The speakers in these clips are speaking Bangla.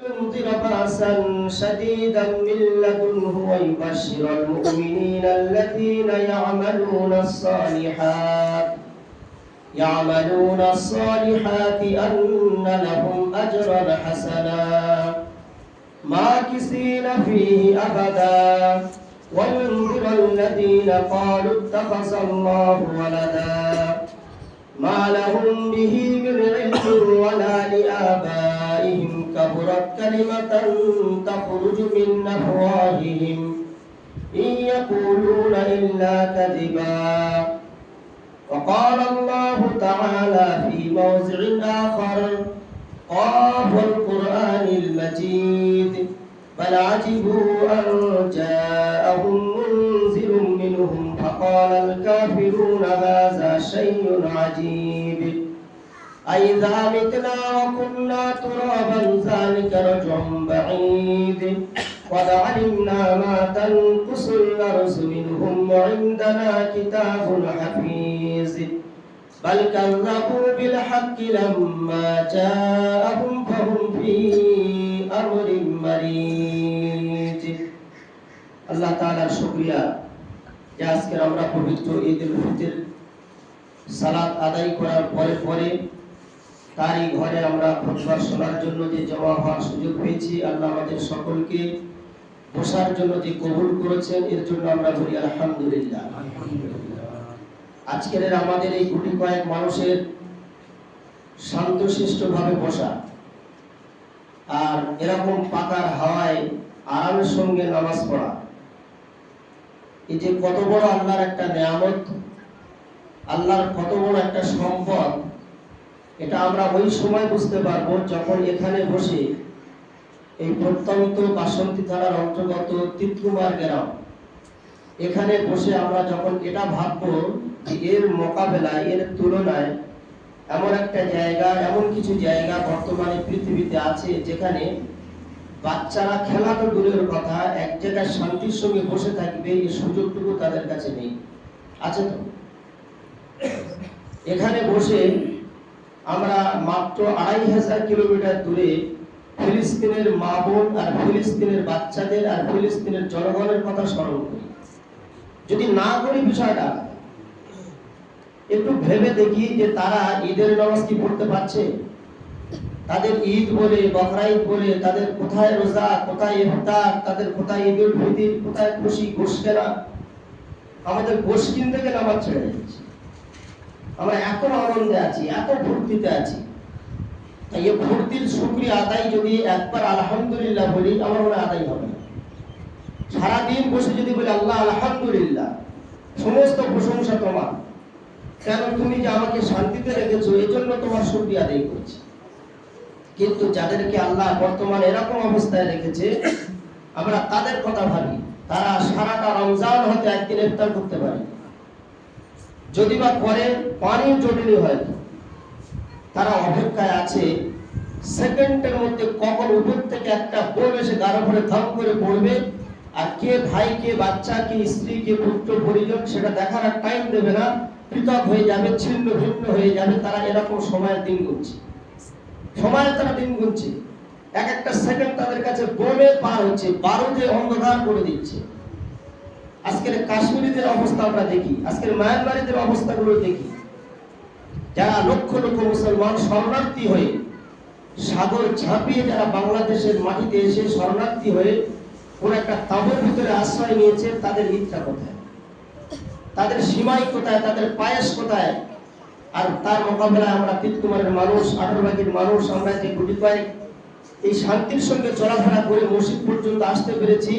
ينذر بأسا شديدا من لدنه ويبشر المؤمنين الذين يعملون الصالحات أن لهم أجرا حسنا ماكثين فيه أبدا وينذر الذين قالوا اتخذ الله ولدا ما لهم به من علم ولا لآبائهم كبرت كلمة تخرج من أفواههم إن يقولون إلا كذبا وقال الله تعالى في موضع آخر قاف والقرآن المجيد بل عجبوا أن جاءهم منذر منهم فقال الكافرون هذا شيء عجيب أئذا متنا وكنا ترابا ذلك رجع بعيد قد علمنا ما تنقص الأرض منهم وعندنا كتاب حفيظ بل كذبوا بالحق لما جاءهم فهم في أمر مريج আল্লাহ তাআলার শুকরিয়া যে আজকে আমরা পবিত্র ঈদুল ফিতর সালাত আদায় করার পরে তারই ঘরে আমরা খুতবা শোনার জন্য যে জমা হওয়ার সুযোগ পেয়েছি। আল্লাহ আমাদের সকলকে বসার জন্য যে কবুল করেছেন এর জন্য আমরা বলি আলহামদুলিল্লাহ। আজকের আমাদের এই গুটি কয়েক মানুষের শান্তশিষ্টভাবে বসা আর এরকম পাকার হাওয়ায় আরামের সঙ্গে নামাজ পড়া, এই যে কত বড় আল্লাহর একটা নিয়ামত, আল্লাহর কত বড় একটা সম্পদ, এটা আমরা ওই সময় বুঝতে পারবো যখন এখানে বসে এই প্রত্যন্ত বাসন্তী থানার অন্তর্গত তিতকুমার গ্রাম, এখানে বসে আমরা যখন এটা ভাববো যে এর মোকাবেলায় এর তুলনায় এমন একটা জায়গা, এমন কিছু জায়গা বর্তমানে পৃথিবীতে আছে যেখানে বাচ্চারা খেলা তো দূরের কথা, এক জায়গায় শান্তির সঙ্গে বসে থাকবে এই সুযোগটুকু তাদের কাছে নেই। আছে তো? এখানে বসে আমরা মাত্র ২৫০০ কিলোমিটার দূরে ফিলিস্তিনের মা বোন আর ফিলিস্তিনের বাচ্চাদের আর ফিলিস্তিনের জনগণের কথা স্মরণ করি। যদি না করি বিষয়টা একটু ভেবে দেখি যে তারা ঈদের নামাজ কি পড়তে পারছে? তাদের ঈদ বলে, বকরা ঈদ বলে, তাদের কোথায় রোজা, কোথায় ইফতার, তাদের কোথায় ঈদুল ফিতর, কোথায় খুশি গোশ কেনা? আমাদের গোশ কিনতে গেলে নামাজ ছেড়ে যাচ্ছে। আমরা এত আনন্দে আছি, এত ফুর্তিতে আছি। তাই এই ফুর্তির শুকরিয়া আদায় যদি একবার আলহামদুলিল্লাহ বলি, আমার মনে আদায় হবে না। সারাদিন বসে যদি বলি আল্লাহ আলহামদুলিল্লাহ, সমস্ত প্রশংসা তোমার, কেন তুমি যে আমাকে শান্তিতে রেখেছো এই জন্য তোমার শুকরিয়া আদায় করছি। কিন্তু যাদেরকে আল্লাহ বর্তমানে এরকম অবস্থায় রেখেছে, আমরা তাদের কথা ভাবি, তারা সারাটা রমজান হতে একদিন ইফতার করতে পারে, যদি বা করে পানির জটিল হয়তো তারা অপেক্ষায় আছে সেকেন্ডের মধ্যে কখন উপর থেকে একটা বোম এসে গাঢ় করে ধম করে পড়বে, আর কে ভাই, কে বাচ্চা, কে স্ত্রী, কে পুত্র পরিজন সেটা দেখার আর টাইম দেবে না, পৃথক হয়ে যাবে, ছিন্ন ভিন্ন হয়ে যাবে। তারা এরকম সময়ের দিন গুনছে, সময়ের তারা দিন গুনছে। এক একটা সেকেন্ড তাদের কাছে বোমে পার হচ্ছে, বারুদে অন্ধকার করে দিচ্ছে। আজকের কাশ্মীরিদের অবস্থা আমরা দেখি, আজকের মায়ানমারিদের অবস্থাগুলো দেখি, যারা লক্ষ লক্ষ মুসলমান শরণার্থী হয়ে সাগর ঝাঁপিয়ে যারা বাংলাদেশের মাটিতে এসে শরণার্থী হয়ে কোন একটা তাঁবুর ভিতরে আশ্রয় নিয়েছে, তাদের ঈদটা কোথায়, তাদের সীমাই কোথায়, তাদের পায়েস কোথায়? আর তার মোকাবেলায় আমরা তিতকুমারের মানুষ, 18 মানুষ, আমরা যে গুটি কয়েক এই শান্তির সঙ্গে চলাফেরা করে মসজিদ পর্যন্ত আসতে পেরেছি,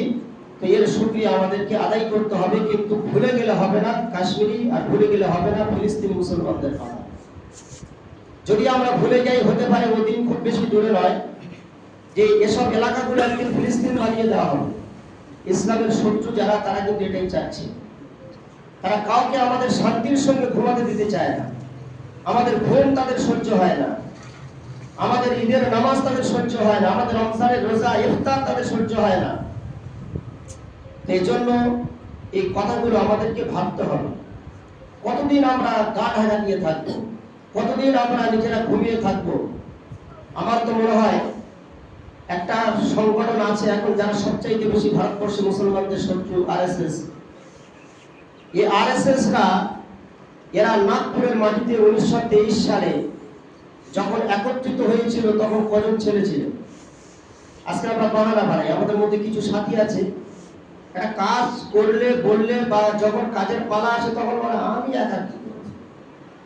তো এর শুকরিয়া আমাদেরকে আদায় করতে হবে। কিন্তু ভুলে গেলে হবে না কাশ্মীরি, আর ভুলে গেলে হবে না ফিলিস্তিনি মুসলমানদের কথা। যদি আমরা ভুলে যাই, হতে পারে ওই দিন খুব বেশি দূরে নয় যে এসব এলাকাগুলো একদিন ফিলিস্তিন বানিয়ে দেওয়া হবে। ইসলামের শত্রু যারা, তারা কিন্তু এটাই চাচ্ছে। তারা কাউকে আমাদের শান্তির সঙ্গে ঘুমাতে দিতে চায় না, আমাদের ঘুম তাদের সহ্য হয় না, আমাদের ঈদের নামাজ তাদের সহ্য হয় না, আমাদের রমজানের রোজা ইফতার তাদের সহ্য হয় না। এই জন্য এই কথাগুলো আমাদেরকে ভাবতে হবে। কতদিন আমরা গা ঢাকা দিয়ে থাকবো? কতদিন আমরা নিজেরা ঘুমিয়ে থাকবো? আমার তো মনে হয় একটা সংগঠন আছে এখন যারা সবচাইতে বেশি ভারতবর্ষে মুসলমানদের শত্রু, আরএসএস। এই আরএসএস রা এরা নাগপুরের মাটিতে 1923 সালে যখন একত্রিত হয়েছিল তখন কজন ছেলে ছিল? আজকে আমরা বাংলা ভাই, আমাদের মধ্যে কিছু সাথী আছে একটা কাজ করলে বললে বা যখন কাজের পালা আসে তখন বলে আমি একা কি করব,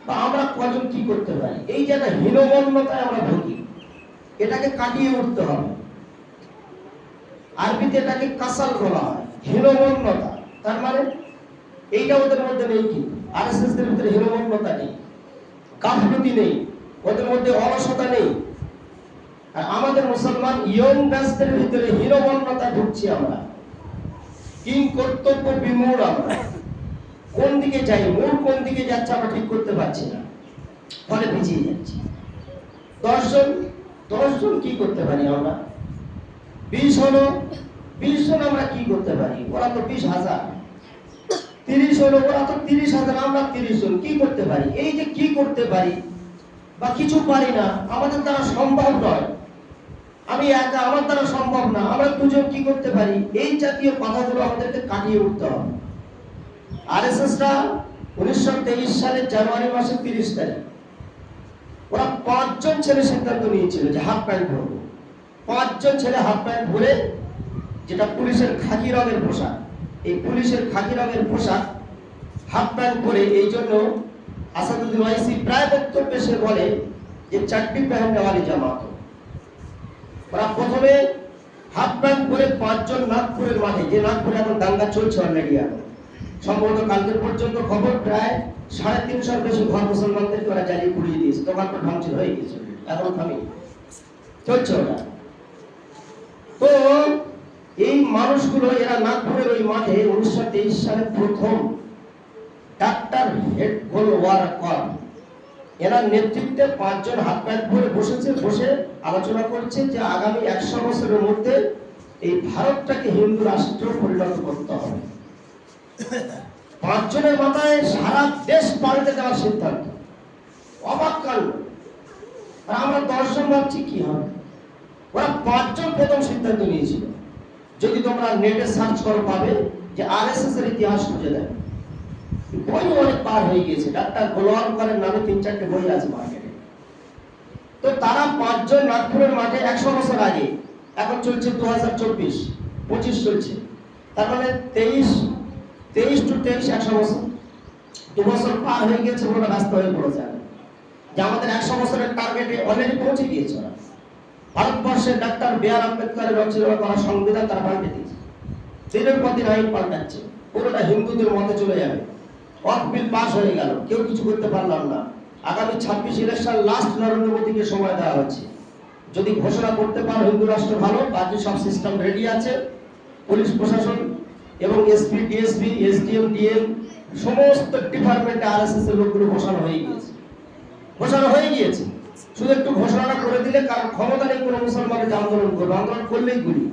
বা আমরা কজন কি করতে পারি। এই যে একটা হীনমন্যতায় আমরা ভুগি, এটাকে কাটিয়ে উঠতে হবে। আরবিতে এটাকে কাসাল বলা হয়, হীনমন্যতা। তার মানে এইটা ওদের মধ্যে নেই। কিন্তু আরএসএস এর ভিতরে হীনমন্যতা নেই, গাফলতি নেই, ওদের মধ্যে অলসতা নেই। আর আমাদের মুসলমান ইয়ং ব্যাচদের ভিতরে হীনমন্যতা ঢুকছি আমরা, কিং কর্তব্য বিমূঢ়। আমরা কোন দিকে যাই, মূল কোন দিকে যাচ্ছে আমরা ঠিক করতে পারছি না, ফলে পিছিয়ে যাচ্ছি। 10 জন কি করতে পারি আমরা? 20 হলো, 20 জন আমরা কি করতে পারি? ওরা তো 20,000। 30 হলো, ওরা তো 30,000, আমরা 30 জন কি করতে পারি? এই যে কি করতে পারি বা কিছু পারি না, আমাদের দ্বারা সম্ভব নয়, আমি একা, আমার দ্বারা সম্ভব না, আমরা দুজন কি করতে পারি, এই জাতীয় কথাগুলো আমাদেরকে কাটিয়ে উঠতে হবে। আরএসএস রা 1923 সালের জানুয়ারি মাসের 30 তারিখ ওরা 5 জন ছেলে সিদ্ধান্ত নিয়েছিল যে হাফ প্যান্ট পরবো। 5 জন ছেলে হাফ প্যান্ট পরে, যেটা পুলিশের খাকি রঙের পোশাক, এই পুলিশের খাকি রঙের পোশাক হাফ প্যান্ট পরে, এই জন্য আসাদুদ্দিন ওয়াইসি প্রায় বক্তব্যে সে বলে যে চাট্টি পেহেননে ওয়ালি জামাত। ওরা প্রথমে হাফ প্যান্ট পরে 5 জন নাগপুরের মাঠে, যে নাগপুরে এখন দাঙ্গা চলছে অলরেডি, এখন সম্ভবত কালকের পর্যন্ত খবর প্রায় 350 বেশি ঘর মুসলমানদেরকে ওরা জ্বালিয়ে পুড়িয়ে দিয়েছে, দোকানপাট ভাঙচুর হয়ে গেছে, এখন থামি চলছে ওরা। তো এই মানুষগুলো এরা নাগপুরের ওই মাঠে 1923 সালে প্রথম ডাক্তার হেড গোলওয়ারকর এনার নেতৃত্বে 5 জন হাত প্যান্ট পরে বসেছে, বসে আলোচনা করছে যে আগামী 100 বছরের মধ্যে এই ভারতটাকে হিন্দু রাষ্ট্র পরিণত করতে হবে। 5 জনের মাথায় সারা দেশ পাল্টে দেওয়ার সিদ্ধান্ত, অবাক কাণ্ড। আর আমরা 10 জন ভাবছি কি হবে। ওরা 5 জন প্রথম সিদ্ধান্ত নিয়েছিল। যদি তোমরা নেটে সার্চ করো পাবে যে আরএসএস এর ইতিহাস খুঁজে দেয়, বই অনেক পার হয়ে গেছে, ডাক্তার গোলওয়ারকরের নামে 3-4টে বই আছে মার্কেটে। তো তারা 5 জন নাগপুরের মাঠে 100 বছর আগে, এখন চলছে 2024-25 চলছে, তার মানে 23 to 23 100 বছর, 2 বছর পার হয়ে গেছে। ওরা ব্যস্ত হয়ে পড়েছে যে আমাদের 100 বছরের টার্গেটে অলরেডি পৌঁছে গিয়েছে। ওরা ভারতবর্ষের ডাক্তার বি.আর. আম্বেদকরের রচনা করা সংবিধান তারা পাল্টে দিয়েছে, দিনের পর দিন আইন পাল্টাচ্ছে, পুরোটা হিন্দুদের মতে চলে যাবে। ওয়াকফ বিল পাস হয়ে গেল, কেউ কিছু করতে পারলাম না। আগামী 26 ইলেকশন লাস্ট, নরেন্দ্র মোদীকে সময় দেওয়া হচ্ছে, যদি ঘোষণা করতে পারো হিন্দু রাষ্ট্র ভালো, বাকি সব সিস্টেম রেডি আছে। পুলিশ প্রশাসন এবং এসপি, ডিএসপি, এসডিএম, ডিএম সমস্ত ডিপার্টমেন্টে আরএসএস এর লোকগুলো ঘোষণা হয়ে গিয়েছে। শুধু একটু ঘোষণাটা করে দিলে, কারণ ক্ষমতা নেই কোনো মুসলমানের আন্দোলন করবে, আন্দোলন করলেই গুলি।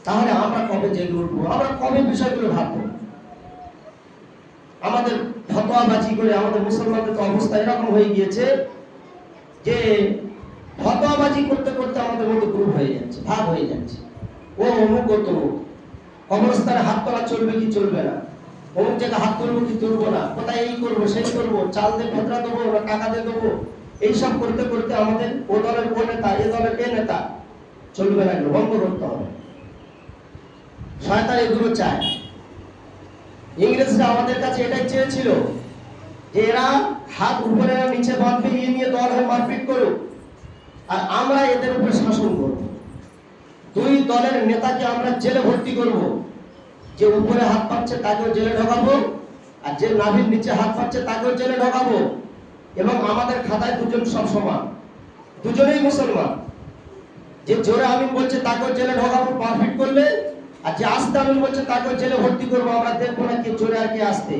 তাহলে আমরা কবে জেগে উঠবো, আমরা কবে বিষয়গুলো ভাববো? আমাদের ফতোয়াবাজি করে আমাদের মুসলমানদের অবস্থা এরকম হয়ে গিয়েছে যে ফতোয়াবাজি করতে করতে আমাদের মধ্যে গ্রুপ হয়ে যাচ্ছে, ভাগ হয়ে যাচ্ছে। ও অমুক ও তমুক, কবরস্থানে হাত তোলা চলবে কি চলবে না, অমুক জায়গায় হাত তুলবো কি তুলবো না, কোথায় এই করবো সেই করবো, চাল দিয়ে ভেতরা দেবো না টাকা দিয়ে দেবো, এইসব করতে করতে আমাদের ও দলের ও নেতা, এ দলের এ নেতা, চলবে না, বন্ধ করতে হবে। শয়তান এগুলো চায়। ইংরেজরা আমাদের কাছে এটাই চেয়েছিল যে এরা হাত উপরে নিচে বাঁধবে, এই নিয়ে দল হয়ে মারপিট করুক, আর আমরা এদের উপরে শাসন করব। 2 দলের নেতাকে আমরা জেলে ভর্তি করব, যে উপরে হাত পাচ্ছে তাকেও জেলে ঢোকাবো, আর যে নাভির নিচে হাত পাচ্ছে তাকেও জেলে ঢোকাবো। এবং আমাদের খাতায় 2 জন সব সমান, দুজনেই মুসলমান। যে জোরে আমিন বলছে তাকেও জেলে ঢোকাবো মারপিট করলে, আর যে আস্তে আমিন বলছে তাকেও জেলে ভর্তি করবো। আমরা দেখবো না কে জোরে আর কে আস্তে।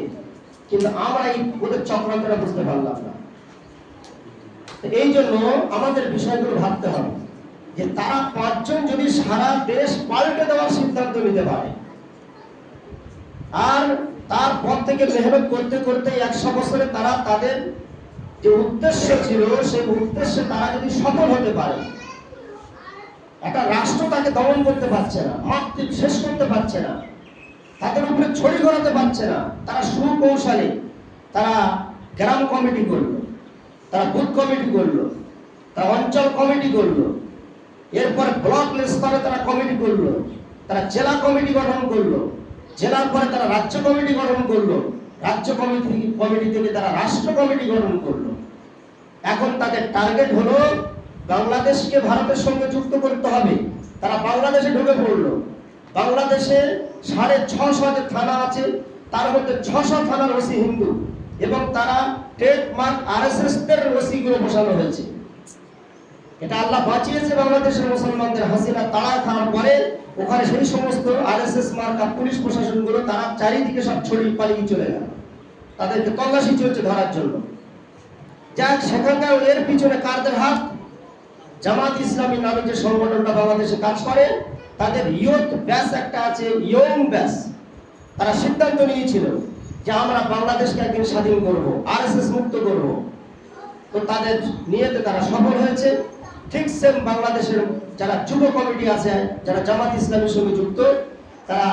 কিন্তু আমরা এই ওদের চক্রান্তটা বুঝতে পারলাম না। এই জন্য আমাদের বিষয়গুলো ভাবতে হবে যে তারা 5 জন যদি সারা দেশ পাল্টে দেওয়ার সিদ্ধান্ত নিতে পারে, আর তারপর থেকে মেহনত করতে করতে 100 বছরে তারা তাদের যে উদ্দেশ্য ছিল সেই উদ্দেশ্যে তারা যদি সফল হতে পারে, একটা রাষ্ট্র তাকে দমন করতে পারছে না, মারতে শেষ করতে পারছে না, তাদের উপরে ছড়ি ঘোরাতে পারছে না। তারা সুকৌশলে তারা গ্রাম কমিটি করলো, তারা বুথ কমিটি করলো, তারা অঞ্চল কমিটি করলো, এরপরে ব্লক স্তরে তারা কমিটি করলো, তারা জেলা কমিটি গঠন করলো, জেলার পরে তারা রাজ্য কমিটি গঠন করলো, রাজ্য কমিটি থেকে তারা রাষ্ট্র কমিটি গঠন করলো। এখন তাদের টার্গেট হলো বাংলাদেশকে ভারতের সঙ্গে যুক্ত করতে হবে। তারা বাংলাদেশে ঢুকে পড়লো। বাংলাদেশে 650 যে থানা আছে, তার মধ্যে 600 থানার ওসি হিন্দু, এবং তারা ট্রেডমার্ক আরএসএস দের ওসি গুলো বসানো হয়েছে। এটা আল্লাহ বাঁচিয়েছে বাংলাদেশের মুসলমানদের। হাসিনা তাড়া খাওয়ার পরে ওখানে সেই সমস্ত আরএসএস মার্কা পুলিশ প্রশাসন গুলো তারা চারিদিকে সব ছড়িয়ে পালিয়ে চলে গেল, তাদেরকে তল্লাশি চলছে ধরার জন্য। যাক, সেখানকার এর পিছনে কারদের হাত? জামাত ইসলামী নামে যে সংগঠনটা বাংলাদেশে কাজ করে, তাদের ইয়ুথ ব্যাচ একটা আছে, ইয়ং ব্যাচ। তারা সিদ্ধান্ত নিয়েছিল যে আমরা বাংলাদেশকে একদিন স্বাধীন করব, আরএসএস মুক্ত করব। তো তাদের নিয়েতে তারা সফল হয়েছে। ঠিক সেম বাংলাদেশের যারা যুব কমিটি আছে, যারা জামাত ইসলামের সঙ্গে যুক্ত, তারা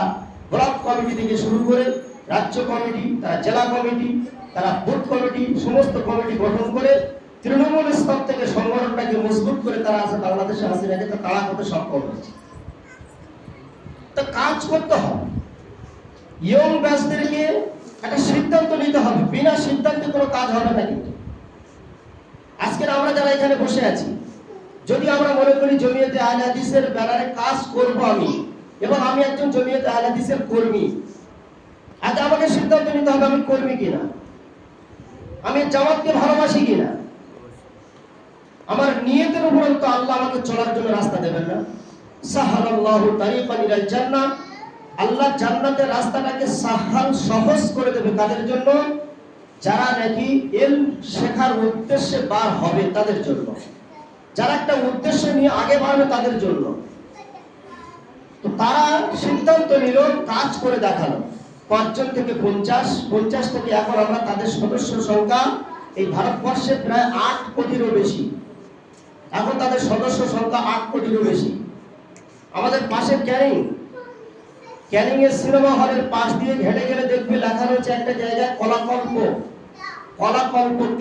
ব্লক কমিটি থেকে শুরু করে রাজ্য কমিটি, তারা জেলা কমিটি, তারা বুথ কমিটি, সমস্ত কমিটি গঠন করে তৃণমূল স্তর থেকে সংগঠনটাকে মজবুত করে তারা আছে বাংলাদেশে হাসিনাকে তাড়া করতে সক্ষম হয়েছে। তো কাজ করতে হবে, ইয়ং ব্যাচদেরকে একটা সিদ্ধান্ত নিতে হবে। বিনা সিদ্ধান্তে কোনো কাজ হবে না। কিন্তু আজকে আমরা যারা এখানে বসে আছি, যদি আমরা মনে করি জমিয়তে আহলে হাদিসের ব্যানারে কাজ করব আমি, এবং আমি একজন জমিয়তে আহলে হাদিসের কর্মী, আজ আমাকে সিদ্ধান্ত নিতে হবে আমি কর্মী কিনা, আমি জামাতকে ভালোবাসি কিনা। আমার নিয়তের উপর তো আল্লাহ আমাকে চলার জন্য রাস্তা দেবেন না। সাহালাল্লাহু তারিকান ইলাল জান্নাহ, আল্লাহ জান্নাতের রাস্তাটাকে সাহাল সহজ করে দেবে কাদের জন্য? যারা নাকি ইলম শেখার উদ্দেশ্যে বার হবে তাদের জন্য, যারা একটা উদ্দেশ্য নিয়ে আগে বাড়বে তাদের জন্য। তো তারা সিদ্ধান্ত নিল, কাজ করে দেখালো। 5 জন থেকে 50 থেকে এখন আমরা তাদের সদস্য সংখ্যা এই ভারতবর্ষে প্রায় 8 কোটিরও বেশি। এখন তাদের সদস্য সংখ্যা 8 কোটিরও বেশি। আমাদের পাশে ক্যানিং এর সিনেমা হলের পাশ দিয়ে ঘেটে গেলে দেখবে লেখা রয়েছে একটা জায়গায় কলাকল্প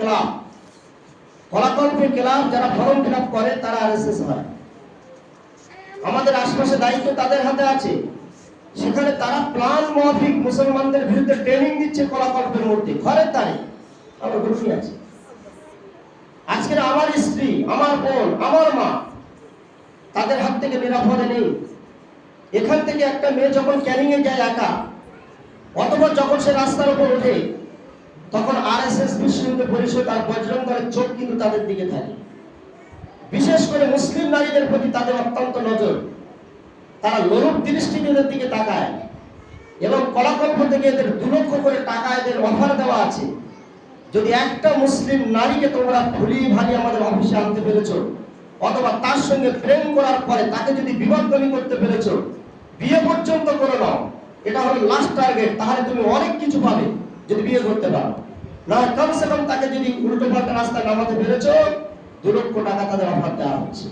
ক্লাব। কলাকল্প ক্লাব যারা ফর্ম ফিল আপ করে তারা আরএসএস হয়। আমাদের আশপাশে দায়িত্ব তাদের হাতে আছে। সেখানে তারা প্ল্যান মাফিক মুসলমানদের বিরুদ্ধে ট্রেনিং দিচ্ছে কলাকল্পের মধ্যে, ঘরের দ্বারে আমরা বসে আছি। আজকে আমার স্ত্রী, আমার বোন, আমার মা তাদের হাত থেকে নিরাপদে নেই। এখান থেকে একটা মেয়ে যখন ক্যানিং এ যায় একা, অথবা যখন সে রাস্তার উপর ওঠে, তখন আরএসএস বিশ্ব হিন্দু পরিষদ আর বজরং দলের চোখ কিন্তু তাদের দিকে থাকে। বিশেষ করে মুসলিম নারীদের প্রতি তাদের অত্যন্ত নজর। তারা লোলুপ দৃষ্টিতে এদের দিকে তাকায়, এবং কলাকল্প থেকে এদের 2 লক্ষ করে টাকা এদের অফার দেওয়া আছে। যদি একটা মুসলিম নারীকে তোমরা ভুলিয়ে ভালিয়ে আমাদের অফিসে আনতে পেরেছো, অথবা তার সঙ্গে প্রেম করার পরে তাকে যদি বিবাহী করতে পেরেছো, বিয়ে পর্যন্ত করে নাও, এটা হলো লাস্ট টার্গেট, তাহলে তুমি অনেক কিছু পাবে যদি বিয়ে করতে পারো। না কমসে কম তাকে যদি উল্টো পাল্টা রাস্তায় নামাতে পেরেছো, 2 লক্ষ টাকা তাদের অফার দেওয়া হচ্ছে।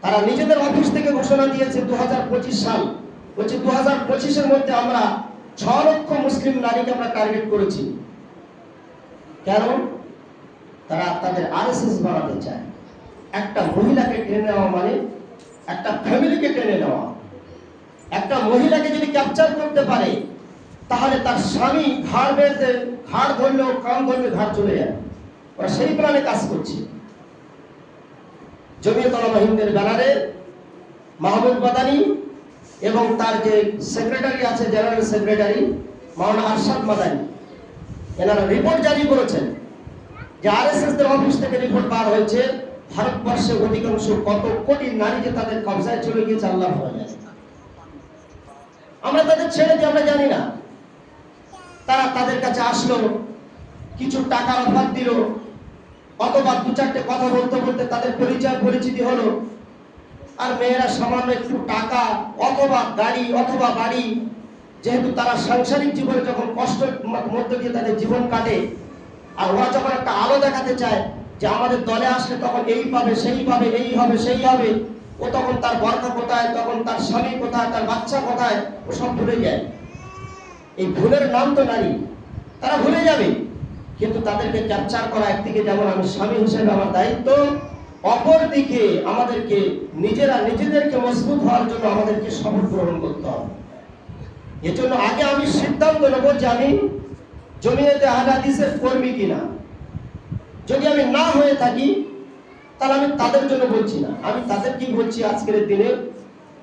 তারা নিজেদের অফিস থেকে ঘোষণা দিয়েছে 2025 সাল, বলছে 2025-এর মধ্যে আমরা 6 লক্ষ মুসলিম নারীকে আমরা টার্গেট করেছি। কেন? তারা তাদের আরএসএস বানাতে চায়। একটা মহিলাকে টেনে নেওয়া মানে একটা ফ্যামিলিকে টেনে নেওয়া। একটা মহিলাকে যদি ক্যাপচার করতে পারে, তাহলে তার স্বামী ঘাড় ধরলেও, কান ধরলে ঘাড় চলে যায়। ওরা সেই প্ল্যানে কাজ করছে। জমিয়ত উলামা হিন্দের ব্যানারে মাহমুদ মাদানী এবং তার যে সেক্রেটারি আছে, জেনারেল সেক্রেটারি মাওলানা আরশাদ মাদানী, এনারা রিপোর্ট জারি করেছেন যে আরএসএস দের অফিস থেকে রিপোর্ট বার হয়েছে, ভারতবর্ষে অধিকাংশ কত কোটি নারী যে তাদের কবজায় চলে গিয়েছে আল্লাহ ভালো জানে। আমরা তাদের ছেড়ে দিয়ে আমরা জানি না। তারা তাদের কাছে আসলো, কিছু টাকার অফার দিল, অথবা 2-4টে কথা বলতে বলতে তাদের পরিচিতি হলো। আর মেয়েরা সামান্য একটু টাকা অথবা গাড়ি অথবা বাড়ি, যেহেতু তারা সাংসারিক জীবনে যখন কষ্টের মধ্যে দিয়ে তাদের জীবন কাটে, আর ওরা যখন একটা আলো দেখাতে চায় যে আমাদের দলে আসলে তখন এই পাবে, সেই পাবে, এই হবে, সেই হবে, ও তখন তার বরখা কোথায়, তখন তার স্বামী কোথায়, তার বাচ্চা কোথায়, ও সব ভুলে যায়। এই ভুলের নাম তো নারী, তারা ভুলে যাবে। কিন্তু তাদেরকে ক্যাপচার করা একদিকে যেমন আমি স্বামী হিসেবে আমার দায়িত্ব, অপর দিকে আমাদেরকে নিজেদেরকে মজবুত হওয়ার জন্য আমাদেরকে শপথ গ্রহণ করতে হবে। এজন্য আগে আমি সিদ্ধান্ত নেব যে আমি জমিয়তে আহলে হাদিসের কর্মী কিনা। যদি আমি না হয়ে থাকি তাহলে আমি তাদের জন্য বলছি না, আমি তাদেরকেই বলছি আজকের দিনে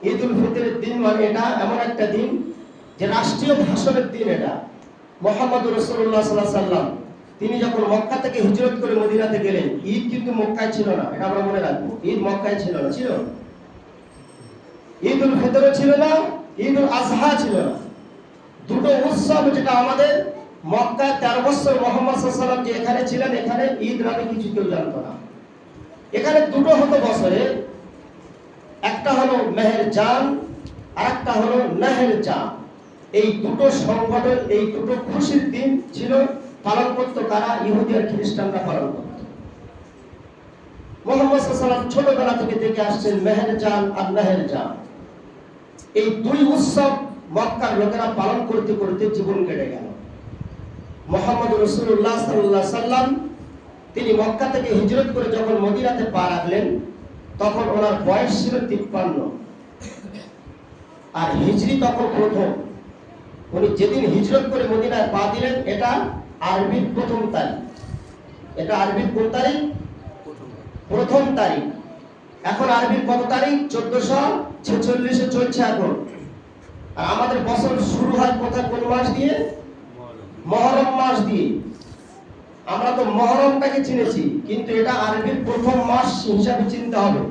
ঈদ উল ফিতরের দিন মানে এটা এমন একটা দিন যে রাষ্ট্রীয় ভাষণের দিন। এটা মুহাম্মদুর রাসূলুল্লাহ সাল্লাল্লাহু আলাইহি ওয়াসাল্লাম তিনি যখন মক্কা থেকে হিজরত করে মদিনাতে গেলেন, ঈদ কিন্তু মক্কায় ছিল না, এটা আমরা মনে রাখবো। ঈদ মক্কায় ছিল না, ছিল ঈদ উল ফিতরও ছিল না, ঈদ উল আজহা ছিল না। দুটো উৎসব যেটা আমাদের মক্কায় 13 বছর মুহাম্মদ সাল্লাল্লাহু আলাইহি ওয়াসাল্লাম যে এখানে ছিলেন, এখানে ঈদ নামে কিছু কেউ জানতো না। এখানে দুটো হতো বছরে, একটা হলো মেহেরজান আর একটা হলো নেহেরজান। এই দুটো সংগঠন, এই দুটো খুশির দিন ছিল, পালন করতো কারা? ইহুদি আর খ্রিস্টানরা পালন করত। মুহাম্মদ সাল্লাল্লাহু আলাইহি ওয়াসাল্লাম ছোটবেলা থেকে দেখে আসছেন মেহেরজান আর নেহেরজান। এই দুই উৎসব মক্কার লোকেরা পালন করতে করতে জীবন কেটে গেল। মুহাম্মদ রাসূলুল্লাহ সাল্লাল্লাহু আলাইহি ওয়াসাল্লাম তিনি মক্কা থেকে হিজরত করে যখন মদিনাতে পা রাখলেন, তখন ওনার বয়স ছিল 53। আর হিজরি তখন প্রথম। উনি যেদিন হিজরত করে মদিনায় পা দিলেন, এটা আরবির প্রথম তারিখ। এটা আরবির কোন তারিখ? প্রথম তারিখ। এখন আরবির কত তারিখ? 1446 চলছে এখন। আর আমাদের বছর শুরু হয় কোথায়, কোন মাস দিয়ে? মুহররম মাস দিয়ে। আমরা তো মুহররমটাকে চিনেছি, কিন্তু এটা আরবির প্রথম মাস হিসাবে চিনতে হবে।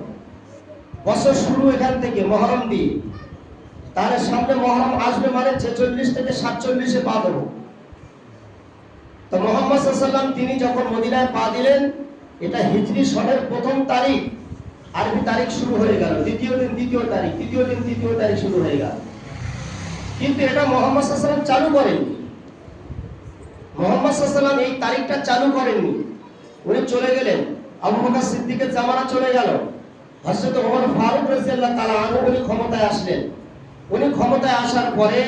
বছর শুরু এখান থেকে মুহররম দিয়ে। তাহলে সামনে মুহররম আসবে মানে 46 থেকে 47-এ পা দেব। তো মুহাম্মদ সাল্লাল্লাহু আলাইহি ওয়াসাল্লাম তিনি যখন মদিনায় পা দিলেন, এটা হিজরি সনের প্রথম তারিখ। আরবি তারিখ শুরু হয়ে গেল, দ্বিতীয় দিন দ্বিতীয় তারিখ, তৃতীয় দিন তৃতীয় তারিখ শুরু হয়ে গেল। কিন্তু এটা মুহাম্মদ সাল্লাল্লাহু আলাইহি ওয়াসাল্লাম চালু করেননি। মুহাম্মদ সাল্লাল্লাহু আলাইহি ওয়াসাল্লাম এই তারিখটা চালু করেননি। উনি চলে গেলেন, আবু বকর সিদ্দিকের জামানা চলে গেল, হযরত ওমর ফারুক রাদিয়াল্লাহু তাআলা আনহু উনি ক্ষমতায় আসলেন। উনি ক্ষমতায় আসার পরে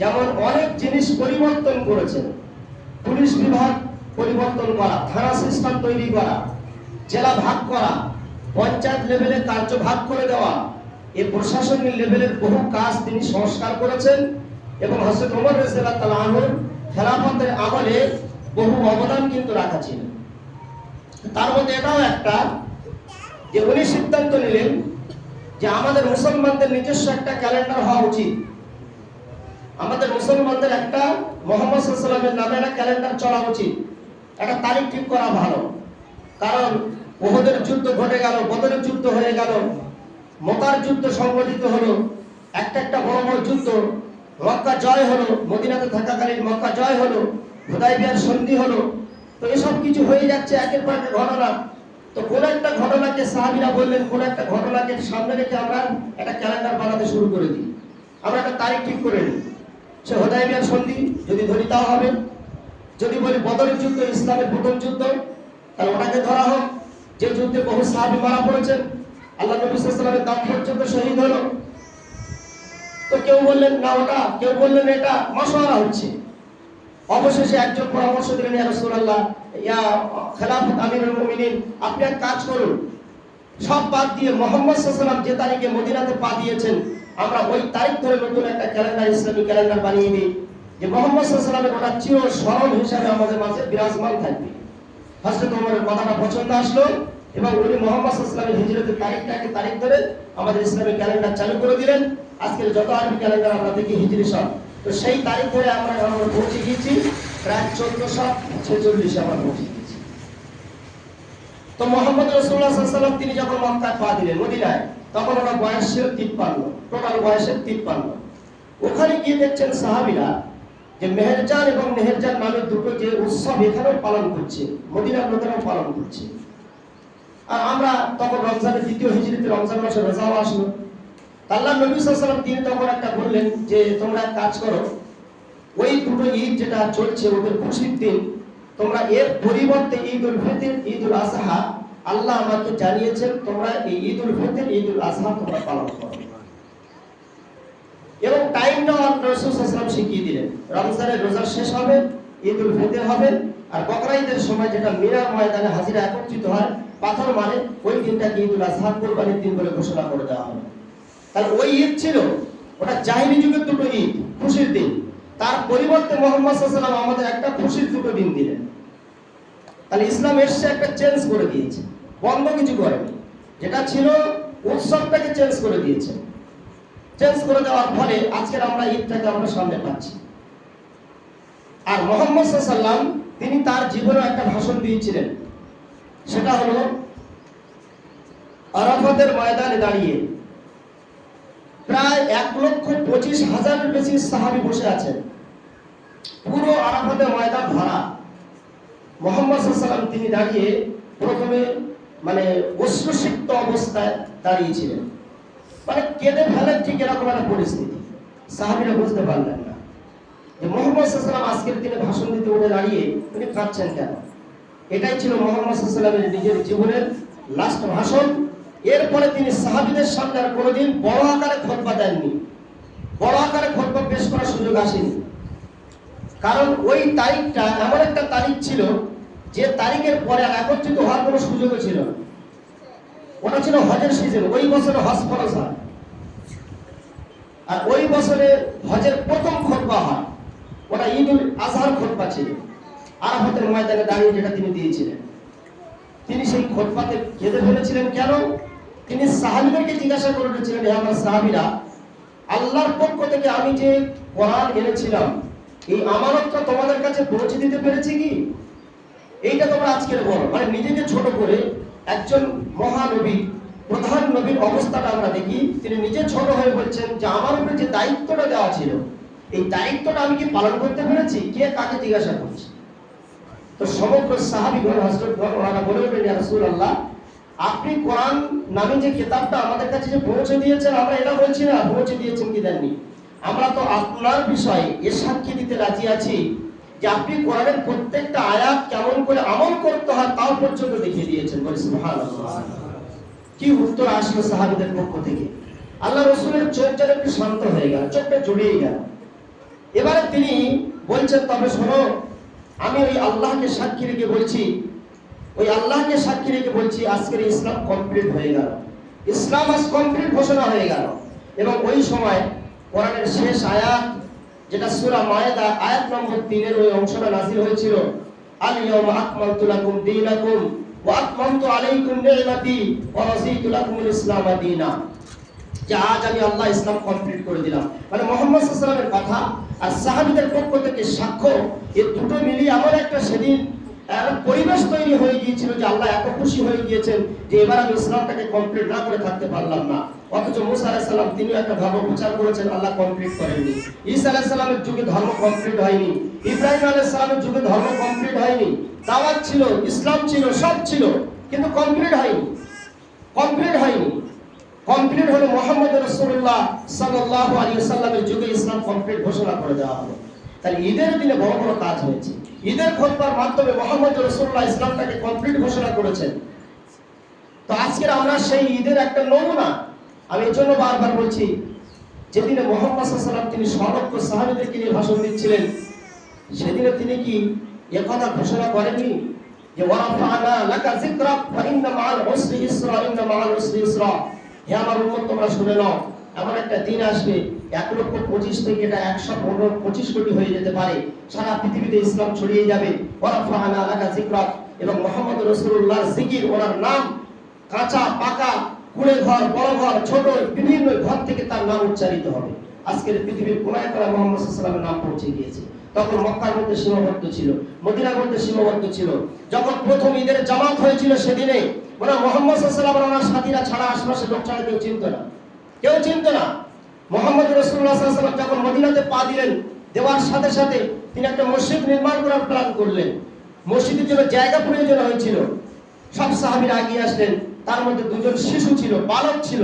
যেমন অনেক জিনিস পরিবর্তন করেছেন। পুলিশ বিভাগ পরিবর্তন করা, থানা সিস্টেম তৈরি করা, জেলা ভাগ করা, পঞ্চায়েত লেভেলে কার্য ভাগ করে দেওয়া, এই প্রশাসনিক লেভেলের বহু কাজ তিনি সংস্কার করেছেন। এবং হযরত ওমর রাদিয়াল্লাহু তাআলা আনহুর খেলাফতের আমলে বহু অবদান কিন্তু রাখা ছিল। তার মধ্যে এটাও একটা যে উনি সিদ্ধান্ত নিলেন যে আমাদের মুসলমানদের নিজস্ব একটা ক্যালেন্ডার হওয়া উচিত। আমাদের মুসলমানদের একটা মুহাম্মদ সাল্লাল্লাহু আলাইহি ওয়াসাল্লামের নামে একটা ক্যালেন্ডার চলা উচিত। একটা তারিখ ঠিক করা ভালো। কারণ উহুদের যুদ্ধ ঘটে গেল, বদরের যুদ্ধ হয়ে গেল, মক্কার যুদ্ধ সংগঠিত হলো, একটা বড় বড় যুদ্ধ, মক্কা জয় হলো, মদিনাতে থাকাকালীন মক্কা জয় হলো, হুদায়বিয়ার সন্ধি হলো। তো এসব কিছু হয়ে যাচ্ছে একের পর একটা ঘটনা। তো কোন একটা ঘটনাকে সাহাবীরা বললেন, কোন একটা ঘটনাকে সামনে রেখে আমরা একটা ক্যালেন্ডার বানাতে শুরু করে দিই, আমরা একটা তারিখ ঠিক করে নিই। সে হুদায়বিয়ার সন্ধি যদি ধরি তাও হবে। যদি বলি বদরের যুদ্ধ ইসলামের প্রথম যুদ্ধ, তাহলে ওটাকে ধরা হোক, যে যুদ্ধে বহু সাহাবী মারা পড়েছেন, আল্লাহ নবী সাল্লাল্লাহু আলাইহি ওয়াসাল্লামের দাম পর্যন্ত শহীদ হলো। তো কেউ বললেন না ওটা, কেউ বললেন এটা, মাশওয়ারা হচ্ছে। অবশেষে একজন পরামর্শ দিলেন, ইয়া রাসূলুল্লাহ, ইয়া খেলাফত আমিরুল মুমিনিন, আপনি এক কাজ করুন, সব বাদ দিয়ে মুহাম্মদ সাল্লাল্লাহু আলাইহি ওয়াসাল্লাম যে তারিখে মদিনাতে পা দিয়েছেন, আমরা ওই তারিখ ধরে নতুন একটা ক্যালেন্ডার, ইসলামিক ক্যালেন্ডার বানিয়ে দিই, যে মুহাম্মদ সাল্লাল্লাহু আলাইহি ওয়াসাল্লামের ওটা চির স্মরণ হিসাবে আমাদের মাঝে বিরাজমান থাকবে। হযরত ওমরের কথাটা পছন্দ আসলো এবং উনি মুহাম্মদ সাল্লাল্লাহু আলাইহি ওয়াসাল্লামের হিজরতের তারিখটাকে তারিখ ধরে আমাদের ইসলামিক ক্যালেন্ডার চালু করে দিলেন। আজকের যত আরবি ক্যালেন্ডার আমরা দেখি হিজরি সব, তো সেই তারিখ ধরে আমরা পৌঁছে গিয়েছি প্রায় 1446 আমরা পৌঁছে গিয়েছি। তো মুহাম্মদ রাসূলুল্লাহ সাল্লাল্লাহু আলাইহি ওয়াসাল্লাম তিনি যখন মক্কায় পা দিলেন মদিনায়, তখন ওনার বয়স ছিল 53, টোটাল বয়সের 53। ওখানে গিয়ে দেখছেন সাহাবীরা যে মেহেরজান এবং নেহেরজান নামে দুটো যে উৎসব এখানেও পালন করছে, মদিনার লোকেরাও পালন করছে। আর আমরা তখন রমজানের দ্বিতীয় হিজরিতে রমজান মাসে রোজাও আসলো। আল্লাহ নবী সাল্লাল্লাহু আলাইহি ওয়াসাল্লাম তিনি তখন একটা বললেন যে তোমরা এক কাজ করো, ওই দুটো ঈদ যেটা চলছে ওদের খুশির দিন, তোমরা এর পরিবর্তে ঈদ উল ফিতর, ঈদ উল আযহা আল্লাহ আমাকে জানিয়েছেন তোমরা এই ঈদুল ফিতর ঈদুল আজহা তোমরা পালন করো, এবং টাইমটাও রাসূল সাল্লাল্লাহু আলাইহি ওয়াসাল্লাম শিখিয়ে দিলেন। রমজানের রোজা শেষ হবে, ঈদুল ফিতর হবে, আর বকরা ঈদের সময় যেটা মিনার ময়দানে হাজিরা একত্রিত হয় পাথর মারে, ওই দিনটাকে ঈদুল আজহা কুরবানির দিন বলে ঘোষণা করে দেওয়া হবে। তাহলে ওই ঈদ ছিল, ওটা জাহিলি যুগের দুটো ঈদ, খুশির দিন। তার পরিবর্তে মুহাম্মদ সাল্লাল্লাহু আলাইহি ওয়াসাল্লাম আমাদের একটা খুশির দুটো দিন দিলেন। তাহলে ইসলাম এসে একটা চেঞ্জ করে দিয়েছে, বন্ধ কিছু করেনি। যেটা ছিল উৎসবটাকে চেঞ্জ করে দিয়েছে। চেঞ্জ করে দেওয়ার ফলে আজকের আমরা ঈদটাকে আমরা সামনে পাচ্ছি। আর মুহাম্মদ সাল্লাল্লাহু আলাইহি ওয়াসাল্লাম তিনি তার জীবনে একটা ভাষণ দিয়েছিলেন, সেটা হলো আরাফাতের ময়দানে দাঁড়িয়ে প্রায় 1,25,000 বেশি সাহাবী বসে আছেন, পুরো আরাফাতের ময়দান ভরা। মুহাম্মদ সাল্লাল্লাহু আলাইহি ওয়াসাল্লাম তিনি দাঁড়িয়ে প্রথমে অশ্রুসিক্ত অবস্থায় দাঁড়িয়েছিলেন, কেঁদে ফেলেন, ঠিক এরকম একটা পরিস্থিতি। সাহাবীরা বুঝতে পারলেন না যে মুহাম্মদ সাল্লাল্লাহু আলাইহি ওয়াসাল্লাম আজকের দিনে ভাষণ দিতে উঠে দাঁড়িয়ে তিনি কাঁদছেন কেন। এটাই ছিল মুহাম্মদ সাল্লাল্লাহু আলাইহি ওয়াসাল্লামের নিজের জীবনের লাস্ট ভাষণ। এরপরে তিনি সাহাবীদের সামনে আর কোনোদিন বড় আকারে খুতবা দেননি, বড় আকারে খুতবা পেশ করার সুযোগ আসেনি। কারণ ওই তারিখটা এমন একটা তারিখ ছিল যে তারিখের পরে আর একত্রিত হওয়ার কোনো সুযোগও ছিল না। ওটা ছিল হজের সিজন, ওই বছরে হজ ফরজ হয়, আর ওই বছরে হজের প্রথম খুতবা হয়, ওটা ঈদুল আজহার খুতবা ছিল। আরাফাতের ময়দানে দাঁড়িয়ে যেটা তিনি দিয়েছিলেন, তিনি সেই খুতবাতে কেঁদে ফেলেছিলেন। কেন? তিনি সাহাবীদেরকে জিজ্ঞাসা করেছিলেন, হে আমার সাহাবীরা, আল্লাহর পক্ষ থেকে আমি যে কোরআন এনেছিলাম, এই আমানতটা তোমাদের কাছে পৌঁছে দিতে পেরেছি কি? এইটা তোমরা আজকের বলো। নিজেকে ছোট করে একজন মহানবী, প্রধান নবীর অবস্থাটা আমরা দেখি, তিনি নিজে ছোট হয়ে বলছেন যে আমার উপরে যে দায়িত্বটা দেওয়া ছিল, এই দায়িত্বটা আমি কি পালন করতে পেরেছি? কে কাকে জিজ্ঞাসা করছে? তো সমগ্র সাহাবীগণ হযরতগণ ওনারা বলে উঠলেন, ইয়া রাসূলুল্লাহ, আপনি কোরআন নামে যে কিতাবটা আমাদের কাছে যে পৌঁছে দিয়েছেন, আমরা এটা বলছি না পৌঁছে দিয়েছেন কি দেননি, আমরা তো আপনার বিষয়ে এ সাক্ষী দিতে রাজি আছি যে আপনি কোরআনের প্রত্যেকটা আয়াত কেমন করে আমল করতে হয় তাও পর্যন্ত দেখিয়ে দিয়েছেন। বলি সুবহানাল্লাহ। কি উত্তর আসলো সাহাবীদের পক্ষ থেকে! আল্লাহ রাসূলের চোখ যেন একটু শান্ত হয়ে গেল, চোখটা জুড়িয়ে গেল। এবারে তিনি বলছেন, তবে শোনো, আমি ওই আল্লাহকে সাক্ষী রেখে বলছি, ওই আল্লাহকে সাক্ষী রেখে বলছি, আজকের ইসলাম কমপ্লিট হয়ে গেল, ইসলাম আজ কমপ্লিট ঘোষণা হয়ে গেল। এবং ওই সময় কোরআনের শেষ আয়াত, যেটা সূরা মায়েদা আয়াত নম্বর 3 এর ওই অংশটা নাযিল হয়েছিল, আল ইয়াউমা আকমালতু লাকুম দীনাকুম ওয়া আতমামতু আলাইকুম নি'মাতি ওয়া রাযীতু লাকুমুল ইসলাম দীনা, যে আজ আমি আল্লাহ ইসলাম কমপ্লিট করে দিলাম। মুহাম্মদ সাল্লাল্লাহু আলাইহি ওয়াসাল্লামের কথা আর সাহাবীদের পক্ষ থেকে সাক্ষ্য, এই দুটো মিলিয়ে এমন একটা সেদিন পরিবেশ তৈরি হয়ে গিয়েছিল যে আল্লাহ এত খুশি হয়ে গিয়েছেন যে এবার আমি ইসলামটাকে কমপ্লিট না করে থাকতে পারলাম না। অথচ মুসা আলাইহিস সালাম তিনি একটা ধর্ম প্রচার করেছেন, আল্লাহ কমপ্লিট করেননি। ঈসা আলাইহিস সালামের যুগে ধর্ম কমপ্লিট হয়নি, ইব্রাহিম আলাইহিস সালামের যুগে ধর্ম কমপ্লিট হয়নি। দাওয়াত ছিল, ইসলাম ছিল, সব ছিল, কিন্তু কমপ্লিট হয়নি। কমপ্লিট হয়নি। কমপ্লিট হলো মুহাম্মদ রাসূলুল্লাহ সাল্লাল্লাহু আলাইহি ওয়াসাল্লামের যুগে ইসলাম কমপ্লিট ঘোষণা করে দেওয়া হলো। তাহলে ঈদের দিনে বড় বড় কাজ হয়েছে। ঈদের খুতবার মাধ্যমে মুহাম্মদ রাসূলুল্লাহ ইসলামটাকে কমপ্লিট ঘোষণা করেছেন। তো আজকের আমরা সেই ঈদের একটা নমুনা। আমি এজন্য বারবার বলছি, যেদিনে মুহাম্মদ সাল্লাল্লাহু আলাইহি ওয়াসাল্লাম তিনি সর্বত্র সাহাবীদেরকে নিয়ে ভাষণ দিচ্ছিলেন, সেদিনে তিনি কি একথা ঘোষণা করেননি যে ওয়ারাফা'না লাকা যিকরাক ফা ইন্না মা'আল উসরি ইসরা, ইন্না মা'আল উসরি ইসরা। হে আমার উম্মত, তোমরা শুনে নাও, এমন একটা দিন আসবে 1,25,000 থেকে এটা 125 কোটি হয়ে যেতে পারে, সারা পৃথিবীতে ইসলাম ছড়িয়ে যাবে। ওয়ারাফা'না লাকা যিকরাক, এবং মুহাম্মদ রাসূলুল্লাহর জিকির, ওনার নাম, কাঁচা পাকা, কুড়ে ঘর, বড় ঘর, ছোট, বিভিন্ন ঘর থেকে তার নাম উচ্চারিত হবে। আজকের পৃথিবীর কোনায় কোনায় মুহাম্মদ সাল্লাল্লাহু আলাইহি ওয়াসাল্লামের নাম পৌঁছে গিয়েছে। তখন মক্কার মধ্যে সীমাবদ্ধ ছিল, মদিনার মধ্যে সীমাবদ্ধ ছিল। যখন প্রথম ঈদের জামাত হয়েছিল, সেদিনে ওরা মুহাম্মদ সাল্লাল্লাহু আলাইহি ওয়াসাল্লাম ওনার সাথীরা ছাড়া আশপাশের লোক ছাড়া কেউ চিনত না, কেউ চিনত না। মুহাম্মদ রাসূলুল্লাহ সাল্লাল্লাহু আলাইহি ওয়াসাল্লাম যখন মদিনাতে পা দিলেন, দেওয়ার সাথে সাথে তিনি একটা মসজিদ নির্মাণ করার প্ল্যান করলেন। মসজিদের জন্য জায়গা প্রয়োজন হয়েছিল। সব সাহাবীরা এগিয়ে আসলেন। তার মধ্যে দুজন শিশু ছিল, বালক ছিল।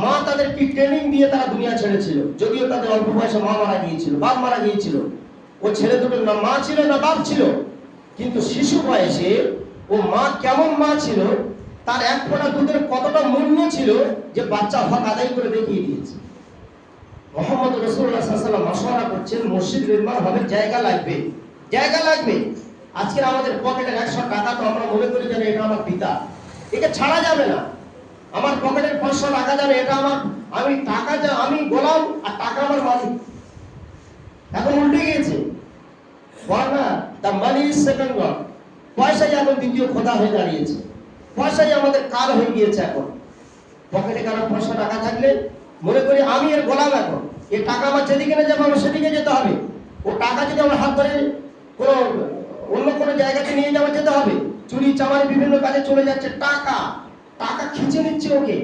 মা তাদেরকে ট্রেনিং দিয়ে তারা দুনিয়া ছেড়েছিল, যদিও তাদের অল্প বয়সে মা মারা গিয়েছিল, বাপ মারা গিয়েছিল। ও ছেলে দুটোর না মা ছিল না বাপ ছিল, কিন্তু শিশু বয়সে ও মা কেমন মা ছিল, তার এক ফোঁটা দুধের কতটা মূল্য ছিল, যে বাচ্চা হক আদায় করে দেখিয়ে দিয়েছে। মোহাম্মদ রাসূলুল্লাহ সাল্লাল্লাহু আলাইহি ওয়াসাল্লাম মাশওয়ারা করছেন, মসজিদ নির্মাণ হবে, জায়গা লাগবে, জায়গা লাগবে। আজকে আমাদের পকেটের 100 টাকা তো আমরা মনে করি যে এটা আমার পিতা, একে ছাড়া যাবে না। আমার পকেটের 500 টাকা জানে এটা আমার, আমি টাকা যা আমি গোলাম আর টাকা আমার মালিক। এখন উল্টে গিয়েছে, বল না, the money is second god. পয়সাই এখন দ্বিতীয় খোদা হয়ে দাঁড়িয়েছে, পয়সাই আমাদের কাল হয়ে গিয়েছে। এখন পকেটে কারো 500 টাকা থাকলে মনে করি আমি এর গোলাম। এখন এই টাকা আমার যেদিকে না যাবো আমার সেদিকে যেতে হবে। ও টাকা যদি আমার হাত ধরে কোনো অন্য কোনো জায়গাতে নিয়ে যাওয়া যেতে হবে। চুরি চামারি বিভিন্ন কাজে চলে যাচ্ছে, টাকা টাকা খিঁচে নিচ্ছে, ওকে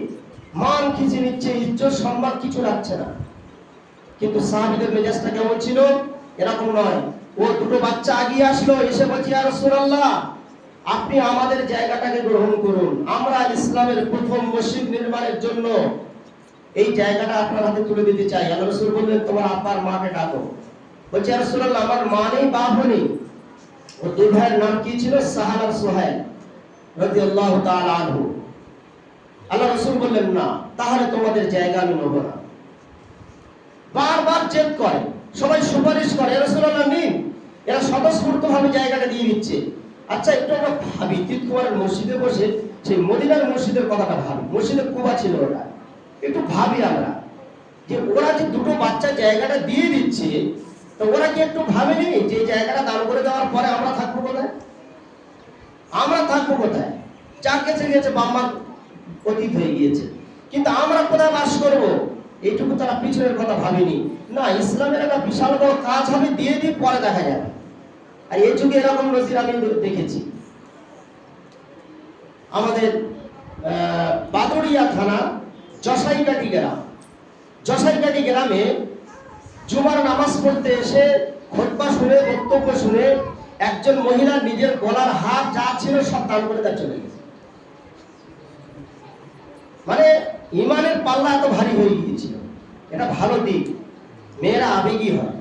মান খিঁচে নিচ্ছে, ইজ্জত সম্মান কিছু রাখছে না। কিন্তু সাহাবীদের মেজাজটা কেমন ছিল? এরকম নয়। ও দুটো বাচ্চা আগিয়ে আসলো, এসে বলছে, ইয়া রাসূলুল্লাহ, আপনি আমাদের জায়গাটাকে গ্রহণ করুন, আমরা ইসলামের প্রথম মসজিদ নির্মাণের জন্য এই জায়গাটা আপনার হাতে তুলে দিতে চাই। আল্লাহ রাসূল বললেন, তোমার আব্বার মাকে ডাকো। বলছে, ইয়া রাসূলুল্লাহ, আমার মা নেই, বাপ নেই। ও দুই ভাইয়ের নাম কি ছিল? সাহাল আর সুহাইল রাদিয়াল্লাহু তাআলা আনহু। আল্লাহ রাসূল বললেন, না, তাহলে তোমাদের জায়গা আমি নেব না। বারবার জেদ করে, সবাই সুপারিশ করে, ইয়া রাসূলুল্লাহ নিন। এরা স্বতঃস্ফূর্তভাবে জায়গাটা দিয়ে দিচ্ছে। আচ্ছা, একটু আমরা ভাবি, তিতকুমারের মসজিদে বসে সেই মদিনার মসজিদের কথাটা ভাবি, মসজিদে কুবা ছিল ওটা। একটু ভাবি আমরা যে ওরা যে দুটো বাচ্চা জায়গাটা দিয়ে দিচ্ছে, তো ওরা কি একটু ভাবেনি যে জায়গাটা দান করে দেওয়ার পরে আমরা থাকবো কোথায়? আমরা থাকবো কোথায়? চার কেছে গেছে, বাম্মা অতীত হয়ে গিয়েছে, কিন্তু আমরা কোথায় বাস করব? এইটুকু তারা পিছনের কথা ভাবেনি। না, ইসলামের একটা বিশাল বড় কাজ হবে, দিয়ে দিয়ে পরে দেখা যাবে। আর এই যুগে এরকম নজির আমি দেখেছি। আমাদের বাদুড়িয়া থানা জসাইকাটি গ্রাম, জসাইকাটি গ্রামে জুমার নামাজ পড়তে এসে খুতবা শুনে, বক্তব্য শুনে একজন মহিলা নিজের গলার হার যা ছিল সব দান করে তার চলে গেছে। মানে ইমানের পাল্লা এত ভারী হয়ে গিয়েছিল। এটা ভালো দিক, মেয়েরা আবেগী হয়।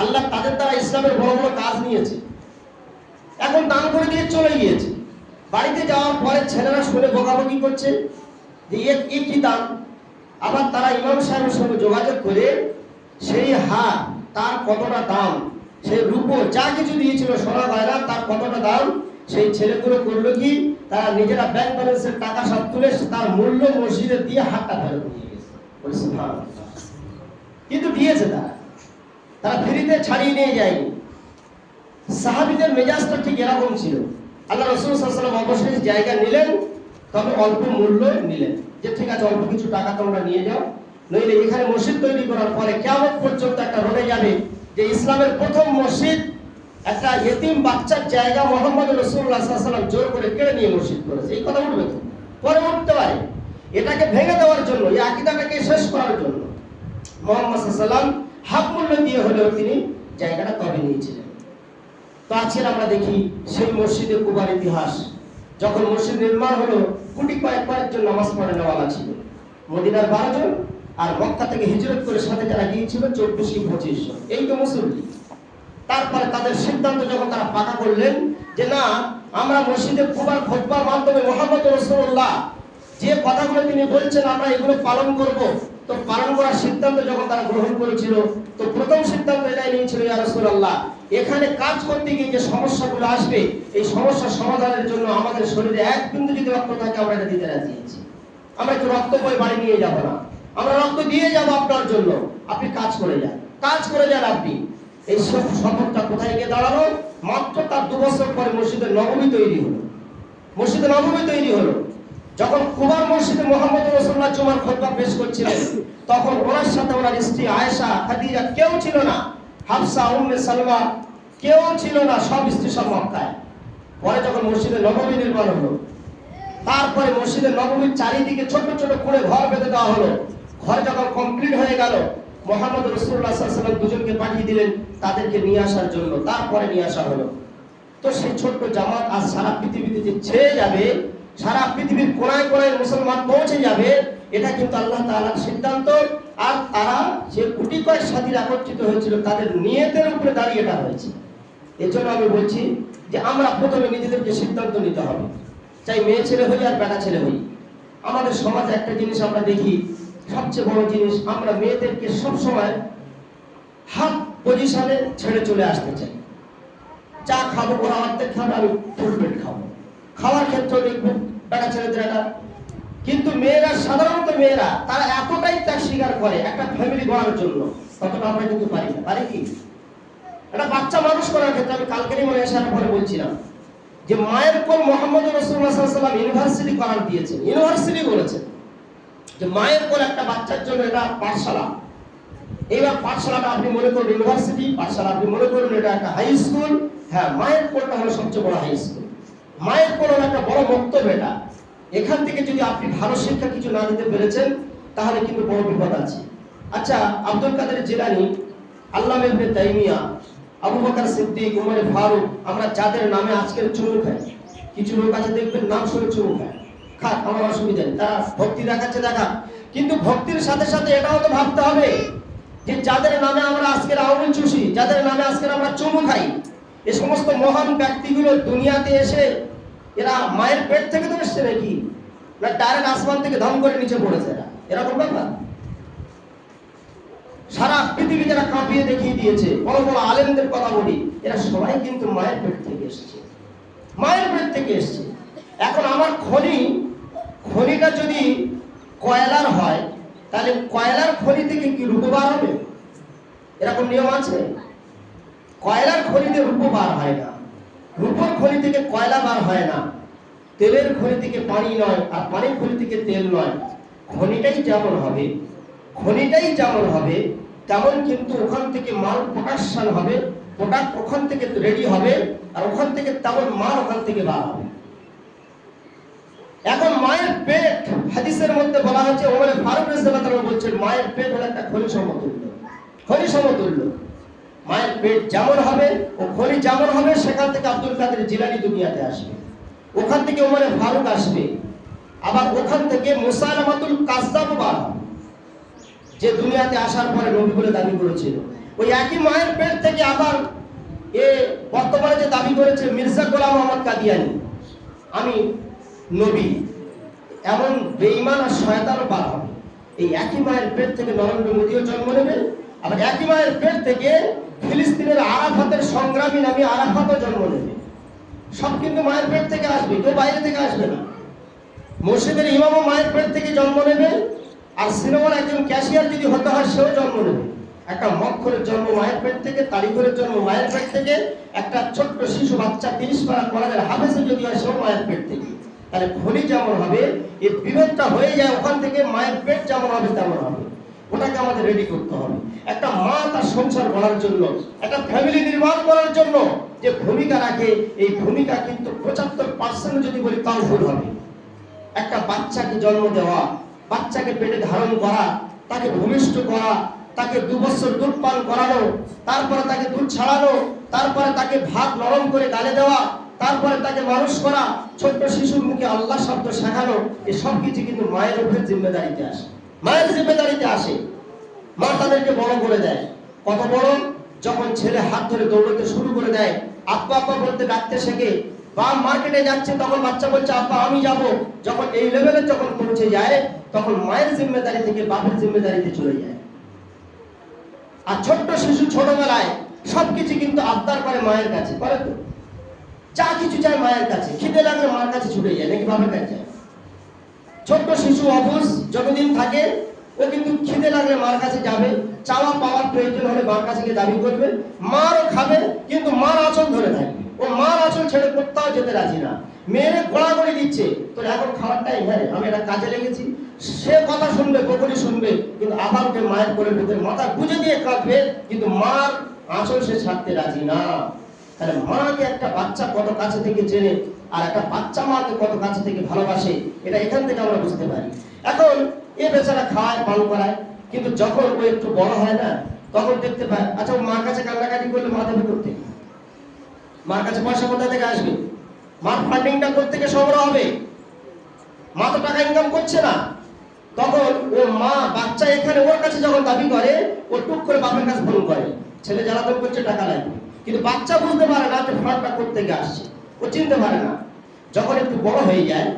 আল্লাহ তাদের দ্বারা ইসলামের বড় বড় কাজ নিয়েছে, এখন দান করে দিয়ে চলে গিয়েছে। বাড়িতে যাওয়ার পরে ছেলেরা শুনে বকাবকি করছে যে এ কি দান। আবার তারা ইমাম সাহেবের সঙ্গে যোগাযোগ করে সেই হার, তার কতটা দাম, সেই রূপো যা কিছু দিয়েছিল, সোনা গয়না, তার কতটা দাম, সেই ছেলেগুলো করলো কি, তারা নিজেরা ব্যাংক ব্যালেন্সের টাকা সব তুলে তার মূল্য মসজিদে দিয়ে হাতটা ফেরত নিয়ে গেছে। কিন্তু দিয়েছে তারা ফ্রিতে ছাড়িয়ে নিয়ে যায়নি। সাহাবীদের মেজাজটা ঠিক এরকম ছিল। আল্লাহ রাসূল সাল্লাল্লাহু আলাইহি ওয়াসাল্লাম অবশ্যই জায়গা নিলেন, তবে অল্প মূল্য নিলেন, যে ঠিক আছে অল্প কিছু টাকা তোমরা নিয়ে যাও, নইলে এখানে মসজিদ তৈরি করার পরে কিয়ামত পর্যন্ত একটা রয়ে যাবে যে ইসলামের প্রথম মসজিদ একটা ইতিম বাচ্চার জায়গা মুহাম্মদ রাসূলুল্লাহ সাল্লাল্লাহু আলাইহি ওয়াসাল্লাম জোর করে কেড়ে নিয়ে মসজিদ করেছে। এই কথা উঠবে তো, পরে উঠতে পারে। এটাকে ভেঙে দেওয়ার জন্য, এই আকীদাটাকে শেষ করার জন্য মুহাম্মদ সাল্লাল্লাহু আলাইহি ওয়াসাল্লাম হাফ মূল্য দিয়ে হলেও তিনি জায়গাটা তবে নিয়েছিলেন। তো আজকে আমরা দেখি সেই মসজিদে কুবার ইতিহাস। যখন মসজিদ নির্মাণ হলো, কোটি কয়েকজন নামাজ পড়ে নেওয়ালা ছিল, মদিনার 12 জন, আর মক্কা থেকে হিজরত করে সাথে যারা গিয়েছিল 24 কি 25 জন, এই তো মুসল্লি। তারপরে তাদের সিদ্ধান্ত যখন তারা পাকা করলেন যে না, আমরা মসজিদে কুবার খুতবার মাধ্যমে মুহাম্মদ রাসূলুল্লাহ যে কথাগুলো তিনি বলছেন আমরা এগুলো পালন করব, তো পালন করার সিদ্ধান্ত যখন তারা গ্রহণ করেছিল, তো প্রথম সিদ্ধান্ত এটাই নিয়েছিল, ইয়া রাসূলুল্লাহ, এখানে কাজ করতে গিয়ে যে সমস্যাগুলো আসবে, এই সমস্যার সমাধানের জন্য আমাদের শরীরে এক বিন্দু যদি রক্ত থাকে আমরা এটা দিতে রাজি আছি। আমরা একটু রক্ত বই বাড়ি নিয়ে যাব না, আমরা রক্ত দিয়ে যাব আপনার জন্য, আপনি কাজ করে যান, কাজ করে যান আপনি। এই সব শপথটা কোথায় গিয়ে দাঁড়ালো? মাত্র তার 2 বছর পরে মসজিদে নববী তৈরি হলো। মসজিদে নববী তৈরি হলো। যখন কুবার মসজিদে মুহাম্মদ রাসূলুল্লাহ জুমার খুতবা পেশ করছিলেন, তখন ওনার সাথে ওনার স্ত্রী আয়েশা, খাদিজা কেউ ছিল না, হাফসা, উম্মে সালমা কেউ ছিল না, সব স্ত্রী সব মক্কায়। পরে যখন মসজিদে নববী নির্মাণ হলো, তারপরে মসজিদে নববীর চারিদিকে ছোট ছোট করে ঘর বেঁধে দেওয়া হলো। ঘর যখন কমপ্লিট হয়ে গেল, মুহাম্মদ রাসূলুল্লাহ সাল্লাল্লাহু আলাইহি ওয়াসাল্লাম দুজনকে পাঠিয়ে দিলেন তাদেরকে নিয়ে আসার জন্য। তারপরে নিয়ে আসা হলো। তো সেই ছোট্ট জামাত আজ সারা পৃথিবীতে যে ছেয়ে যাবে, সারা পৃথিবীর কোনায় কোনায় মুসলমান পৌঁছে যাবে, এটা কিন্তু আল্লাহ তাআলার সিদ্ধান্ত। আর তারা যে কোটি কয়েক সাথীরা একত্রিত হয়েছিল, তাদের নিয়তের উপরে দাঁড়িয়ে এটা হয়েছে। এজন্য আমি বলছি, যে আমরা প্রথমে নিজেদেরকে সিদ্ধান্ত নিতে হবে, চাই মেয়ে ছেলে হই আর বেটা ছেলে হই। আমাদের সমাজে একটা জিনিস আমরা দেখি, সবচেয়ে বড় জিনিস, আমরা মেয়েদেরকে সবসময় হাফ পজিশনে ছেড়ে চলে আসতে চাই। চা খাবো, ওরা অর্ধেক খাবে, আমি ফুল পেট খাবো। খাওয়ার ক্ষেত্রে দেখবেন বেটা ছেলেদের একটা, কিন্তু মেয়েরা, সাধারণত মেয়েরা তারা এতটাই ত্যাগ স্বীকার করে একটা ফ্যামিলি গড়ার জন্য, ততটা আমরা কিন্তু পারি না। পারি কি? একটা বাচ্চা মানুষ করার ক্ষেত্রে, আমি কালকেরই মনে আসার পরে বলছিলাম যে মায়ের কোল মোহাম্মদ রাসূলুল্লাহ সাল্লাল্লাহু আলাইহি ওয়াসাল্লাম ইউনিভার্সিটি করার দিয়েছেন। ইউনিভার্সিটি বলেছেন যে মায়ের কোল একটা বাচ্চার জন্য এটা পাঠশালা। এইবার পাঠশালাটা আপনি মনে করুন ইউনিভার্সিটি, পাঠশালা আপনি মনে করুন এটা একটা হাই স্কুল। হ্যাঁ, মায়ের কোলটা হলো সবচেয়ে বড় হাই স্কুল। মায়ের কোল হলো একটা বড় মক্তব। এটা, এখান থেকে যদি আপনি ভালো শিক্ষা কিছু না দিতে পেরেছেন তাহলে কিন্তু বড় বিপদ আছে। আচ্ছা, আব্দুল কাদের জিলানী, আল্লামা ইবনে তাইমিয়া, আবু বকর সিদ্দিক, উমর ফারুক, আমরা যাদের নামে আজকের চুমু খাই, কিছু লোক আছে দেখবেন নাম শুনে চুমু খায়, খাক, আমার অসুবিধা নেই, তারা ভক্তি দেখাচ্ছে দেখা, কিন্তু ভক্তির সাথে সাথে এটাও তো ভাবতে হবে যে যাদের নামে আমরা আজকের আঙুল চুষি, যাদের নামে আজকের আমরা চুমু খাই, এই সমস্ত মহান ব্যক্তিগুলো দুনিয়াতে এসে এরা মায়ের পেট থেকে তো এসছে নাকি, না ডাইরেক্ট আসমান থেকে ধাম করে নিচে পড়েছে? এরকম ব্যাপার। সারা পৃথিবী যারা কাঁপিয়ে দেখিয়ে দিয়েছে, বড় বড় আলেমদের কথা বলি, এরা সবাই কিন্তু মায়ের পেট থেকে এসেছে, মায়ের পেট থেকে এসেছে। এখন আমার খনিটা যদি কয়লার হয়, তাহলে কয়লার খনি থেকে কি রূপো বার হবে? এরকম নিয়ম আছে? কয়লার খনিতে রূপো বার হয় না, রূপোর খনি থেকে কয়লা বার হয় না, তেলের খনি থেকে পানি নয়, আর পানির খনি থেকে তেল নয়। খনিটাই যেমন হবে, তেমন কিন্তু ওখান থেকে মাল প্রোডাকশন হবে, প্রোডাক্ট ওখান থেকে রেডি হবে, আর ওখান থেকে তেমন মাল ওখান থেকে বার হবে। এখন মায়ের পেট, হাদিসের মধ্যে বলা হচ্ছে, ওমর ফারুক রাদিয়াল্লাহু তাআলা বলছেন মায়ের পেট হলো একটা খনি সমতুল্য। মায়ের পেট যেমন হবে ও খনি যেমন হবে, সেখান থেকে আব্দুল কাদের জিলানী দুনিয়াতে আসবে, ওখান থেকে ওমর ফারুক আসবে, আবার ওখান থেকে মুসাইলামাতুল কাযযাব বার হবে, যে দুনিয়াতে আসার পরে নবী বলে দাবি করেছিল। ওই একই মায়ের পেট থেকে আবার বর্তমানে যে দাবি করেছে মির্জা গোলাম মোহাম্মদ কাদিয়ানী, আমি নবী, এমন বেঈমান আর শয়তানও বার হবে। এই একই মায়ের পেট থেকে নরেন্দ্র মোদীও জন্ম নেবে, আবার একই মায়ের পেট থেকে ফিলিস্তিনের আরাফাতের সংগ্রামী নামী আরাফাতও জন্ম নেবে। সব কিন্তু মায়ের পেট থেকে আসবে, কেউ বাইরে থেকে আসবে না। মসজিদের ইমামও মায়ের পেট থেকে জন্ম নেবে, আর সিনেমার একজন ক্যাশিয়ার যদি হতে হয় সেও জন্ম নেবে। একটা মক্খরের জন্ম মায়ের পেট থেকে, তারিখের জন্ম মায়ের পেট থেকে, একটা ছোট্ট শিশু বাচ্চা 30 পারা কলেজের হাফেজে যদি হয় সেও মায়ের পেট থেকে। তাহলে খনি যেমন হবে, এই বিভেদটা হয়ে যায় ওখান থেকে, মায়ের পেট যেমন হবে তেমন হবে। ওটাকে আমাদের রেডি করতে হবে। একটা মা তার সংসার গড়ার জন্য, একটা ফ্যামিলি নির্মাণ করার জন্য যে ভূমিকা রাখে, এই ভূমিকা কিন্তু 75% যদি বলি তাও ভুল হবে। একটা বাচ্চাকে জন্ম দেওয়া, বাচ্চাকে পেটে ধারণ করা, তাকে ভূমিষ্ঠ করা, তাকে 2 বছর দুধ পান করানো, তারপরে তাকে দুধ ছাড়ানো, তারপরে তাকে ভাত নরম করে গালে দেওয়া, তারপরে তাকে মানুষ করা, ছোট্ট শিশুর মুখে আল্লাহ শব্দ শেখানো, এই সব কিছু কিন্তু মায়ের উপরে জিম্মেদারিতে আসে, মায়ের জিম্মেদারিতে আসে। মা তাদেরকে বড় করে দেয়। কত বড়? যখন ছেলে হাত ধরে দৌড়তে শুরু করে দেয়, আব্বা আব্বা বলতে ডাকতে শেখে, বা মার্কেটে যাচ্ছে তখন বাচ্চা বলছে আব্বা আমি যাব, যখন এই লেভেলে যখন পৌঁছে যায় তখন মায়ের জিম্মেদারি থেকে বাপের জিম্মেদারিতে চলে যায়। আর ছোট্ট শিশু ছোটবেলায় সবকিছু কিন্তু আবদার করে মায়ের কাছে, করে তো? যা কিছু চায় মায়ের কাছে, খিদে লাগলে মায়ের কাছে ছুটে যায়, নাকি বাপের কাছে যায়? ছোট্ট শিশু অবুঝ যতদিন থাকে, ও কিন্তু খিদে লাগলে মার কাছে যাবে, চাওয়া পাওয়ার প্রয়োজন হলে মার কাছে গিয়ে দাবি করবে, মারও খাবে, কিন্তু মার আঁচল ধরে থাকবে, ও মার আঁচল ছেড়ে কোথাও যেতে রাজি না। মেয়েরে গোড়াগড়ি দিচ্ছে, তোর এখন খাবারটাই হ্যাঁ আমি একটা কাজে লেগেছি, সে কথা শুনবে, বকুনি শুনবে, কিন্তু আবার ওকে মায়ের কোলের ভিতরে মাথা গুঁজে দিয়ে কাঁদবে, কিন্তু মার আঁচল সে ছাড়তে রাজি না। তাহলে মাকে একটা বাচ্চা কত কাছে থেকে চেনে, আর একটা বাচ্চা মাকে কত কাছে থেকে ভালোবাসে, এটা এখান থেকে আমরা বুঝতে পারি। এখন এ বেচারা খাওয়ায়, পান করায়, কিন্তু যখন ও একটু বড় হয় না, তখন দেখতে পায় আচ্ছা ও মার কাছে কান্নাকাটি করলে মা দেবে করতে, মার কাছে পয়সা কোথা থেকে আসবে, মার ফান্ডিংটা করতে গিয়ে সংগ্রহ হবে, মা তো টাকা ইনকাম করছে না। তখন ও মা বাচ্চা এখানে ওর কাছে যখন দাবি করে, ও টুক করে বাপের কাছে ফোন করে, ছেলে জ্বালাতন করছে টাকা লাগবে, কিন্তু বাচ্চা বুঝতে পারে না যে ফ্রডটা করতে গিয়ে আসছে, ও চিনতে পারে না। যখন একটু বড় হয়ে যায়,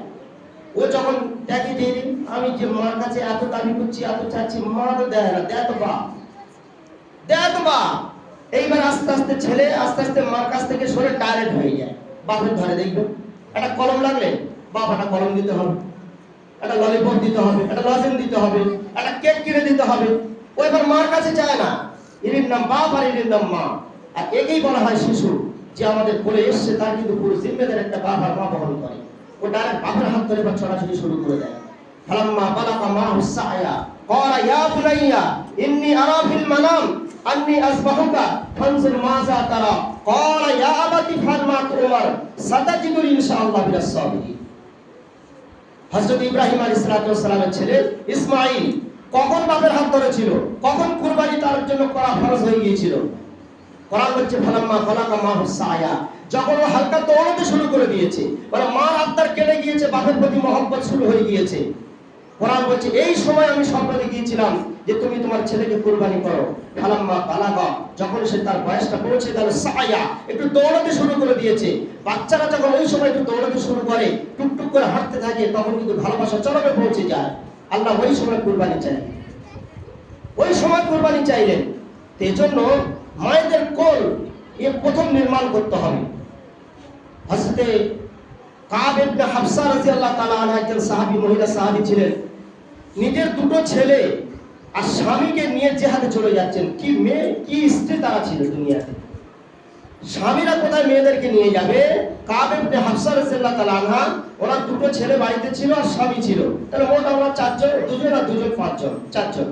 ও যখন দেখে যে আমি যে মার কাছে এত দাবি করছি, এত চাচ্ছি, মা তো দেয় না, দেয় তো বাপ, দেয় তো বাপ। এইবার আস্তে আস্তে ছেলে আস্তে আস্তে মার কাছ থেকে সরে ডাইরেক্ট হয়ে যায় বাপের ধরে। দেখবেন একটা কলম লাগলে বাপ একটা কলম দিতে হবে, একটা ললিপপ দিতে হবে, একটা লজেন দিতে হবে, একটা কেক কিনে দিতে হবে। ও এবার মার কাছে চায় না, এর নাম বাপ আর এর নাম মা। আর একেই বলা হয় শিশু, যে আমাদের কোলে এসছে তার কিন্তু পুরো জিম্মেদার একটা বাপ আর মা বহন করে। ও ডাইরেক্ট বাপের হাত ধরে বা ছড়াছড়ি শুরু করে দেয়। ফালাম্মা বালাগা মাহু সায়া ক্বালা ইয়া বুনাইয়া ইন্নী আরা ফিল মানাম আন্নী আসবাহুকা ফানজুর মাযা তারা ক্বালা ইয়া আবাতি ফাল মা তুমার সাতাজিদুনি ইনশাআল্লাহ মিনাস সাবিরিন। হযরত ইব্রাহিম আলাইহিস সালামের ছেলে ইসমাঈল কখন বাপের হাত ধরেছিল, কখন কুরবানি তার জন্য করা ফরজ হয়ে গিয়েছিল? কোরআন বলছে ফালাম্মা বালাগা মাহু সায়া, যখন ও হালকা দৌড়াতে শুরু করে দিয়েছে, মানে মার আত্মার কেটে গিয়েছে, বাপের প্রতি মহব্বত শুরু হয়ে গিয়েছে। কোরআন বলছে এই সময় আমি স্বপ্ন দেখিয়েছিলাম যে তুমি তোমার ছেলেকে কুরবানি করো। ফালাম্মা বালাগা, যখন সে তার বয়সটা পৌঁছে গেল, সায়া, একটু দৌড়াতে শুরু করে দিয়েছে। বাচ্চারা যখন ওই সময় একটু দৌড়াতে শুরু করে, টুকটুক করে হাঁটতে থাকে, তখন কিন্তু ভালোবাসা চরমে পৌঁছে যায়। আল্লাহ ওই সময় কুরবানি চাইলেন, ওই সময় কুরবানি চাইলেন। এজন্য মায়েদের কোল এ প্রথম নির্মাণ করতে হবে। হযরতে কাব ইবনে হাফসা রাদিয়াল্লাহু তাআলা আনহা একজন সাহাবী, মহিলা সাহাবী ছিলেন। নিজের দুটো ছেলে আর স্বামীকে নিয়ে জিহাদে চলে যাচ্ছেন। কি মেয়ে, কি স্ত্রী তারা ছিল দুনিয়াতে। স্বামীরা কোথায় মেয়েদেরকে নিয়ে যাবে? কাব ইবনে হাফসা রাদিয়াল্লাহু তাআলা আনহা, ওনার দুটো ছেলে বাড়িতে ছিল আর স্বামী ছিল। তাহলে মোট আমরা চারজন, দুজন আর দুজন, পাঁচজন, চারজন।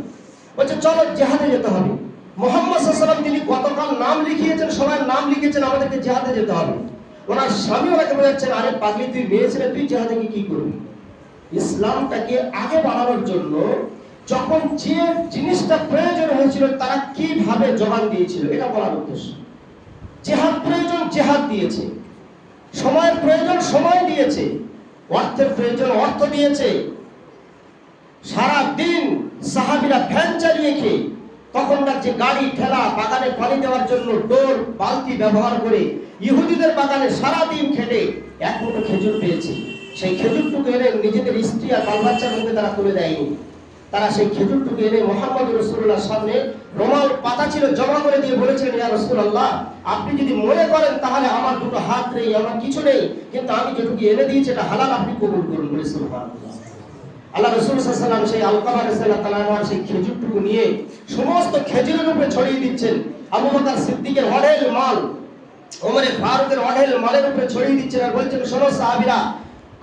বলছে চলো জিহাদে যেতে হবে। মুহাম্মদ সাল্লাল্লাহু আলাইহি ওয়াসাল্লাম তিনি গতকাল নাম লিখিয়েছেন, সবাই নাম লিখেছেন, আমাদেরকে জিহাদে যেতে হবে। ওনার স্বামী ওনাকে বলেছেন, আরে পাগলি, তুই মেয়ে ছেলে, তুই জিহাদে কি করবি? ইসলামটাকে আগে বাড়ানোর জন্য যখন যে জিনিসটা প্রয়োজন হয়েছিল তারা কিভাবে জবান দিয়েছিল, এটা বলার উদ্দেশ্য। জিহাদ প্রয়োজন, জিহাদ দিয়েছে। সময়ের প্রয়োজন, সময় দিয়েছে। অর্থের প্রয়োজন, অর্থ দিয়েছে। সারা দিন সাহাবীরা ভ্যান চালিয়ে খেয়ে, তখনকার যে গাড়ি ঠেলা, বাগানে পানি দেওয়ার জন্য ডোর বালতি ব্যবহার করে ইহুদিদের বাগানে সারা দিন খেটে এক মুঠো খেজুর পেয়েছে। সেই খেজুরটুকু এনে নিজেদের স্ত্রী আর বাল বাচ্চার মুখে তারা তুলে দেয়নি। তারা সেই খেজুরটুকু এনে মুহাম্মদ রাসূলুল্লাহর সামনে রুমাল পাতা ছিল জমা করে দিয়ে বলেছিলেন, ইয়া রাসূলুল্লাহ, আপনি যদি মনে করেন তাহলে আমার দুটো হাত নেই, আমার কিছু নেই, কিন্তু আমি যেটুকু এনে দিয়েছি এটা হালাল, আপনি কবুল করুন। বলে সুবহানাল্লাহ। আল্লাহ রাসূল সাল্লাল্লাহু আলাইহি ওয়াসাল্লাম সেই আলকামা রাদিয়াল্লাহু তাআলা আনহু সেই খেজুরটুকু নিয়ে সমস্ত খেজুরের উপরে ছড়িয়ে দিচ্ছেন। আবু বকর সিদ্দিকের অঢেল মাল, ওমর ফারুকের অঢেল মালের উপরে ছড়িয়ে দিচ্ছেন আর বলছেন, শোনো সাহাবীরা,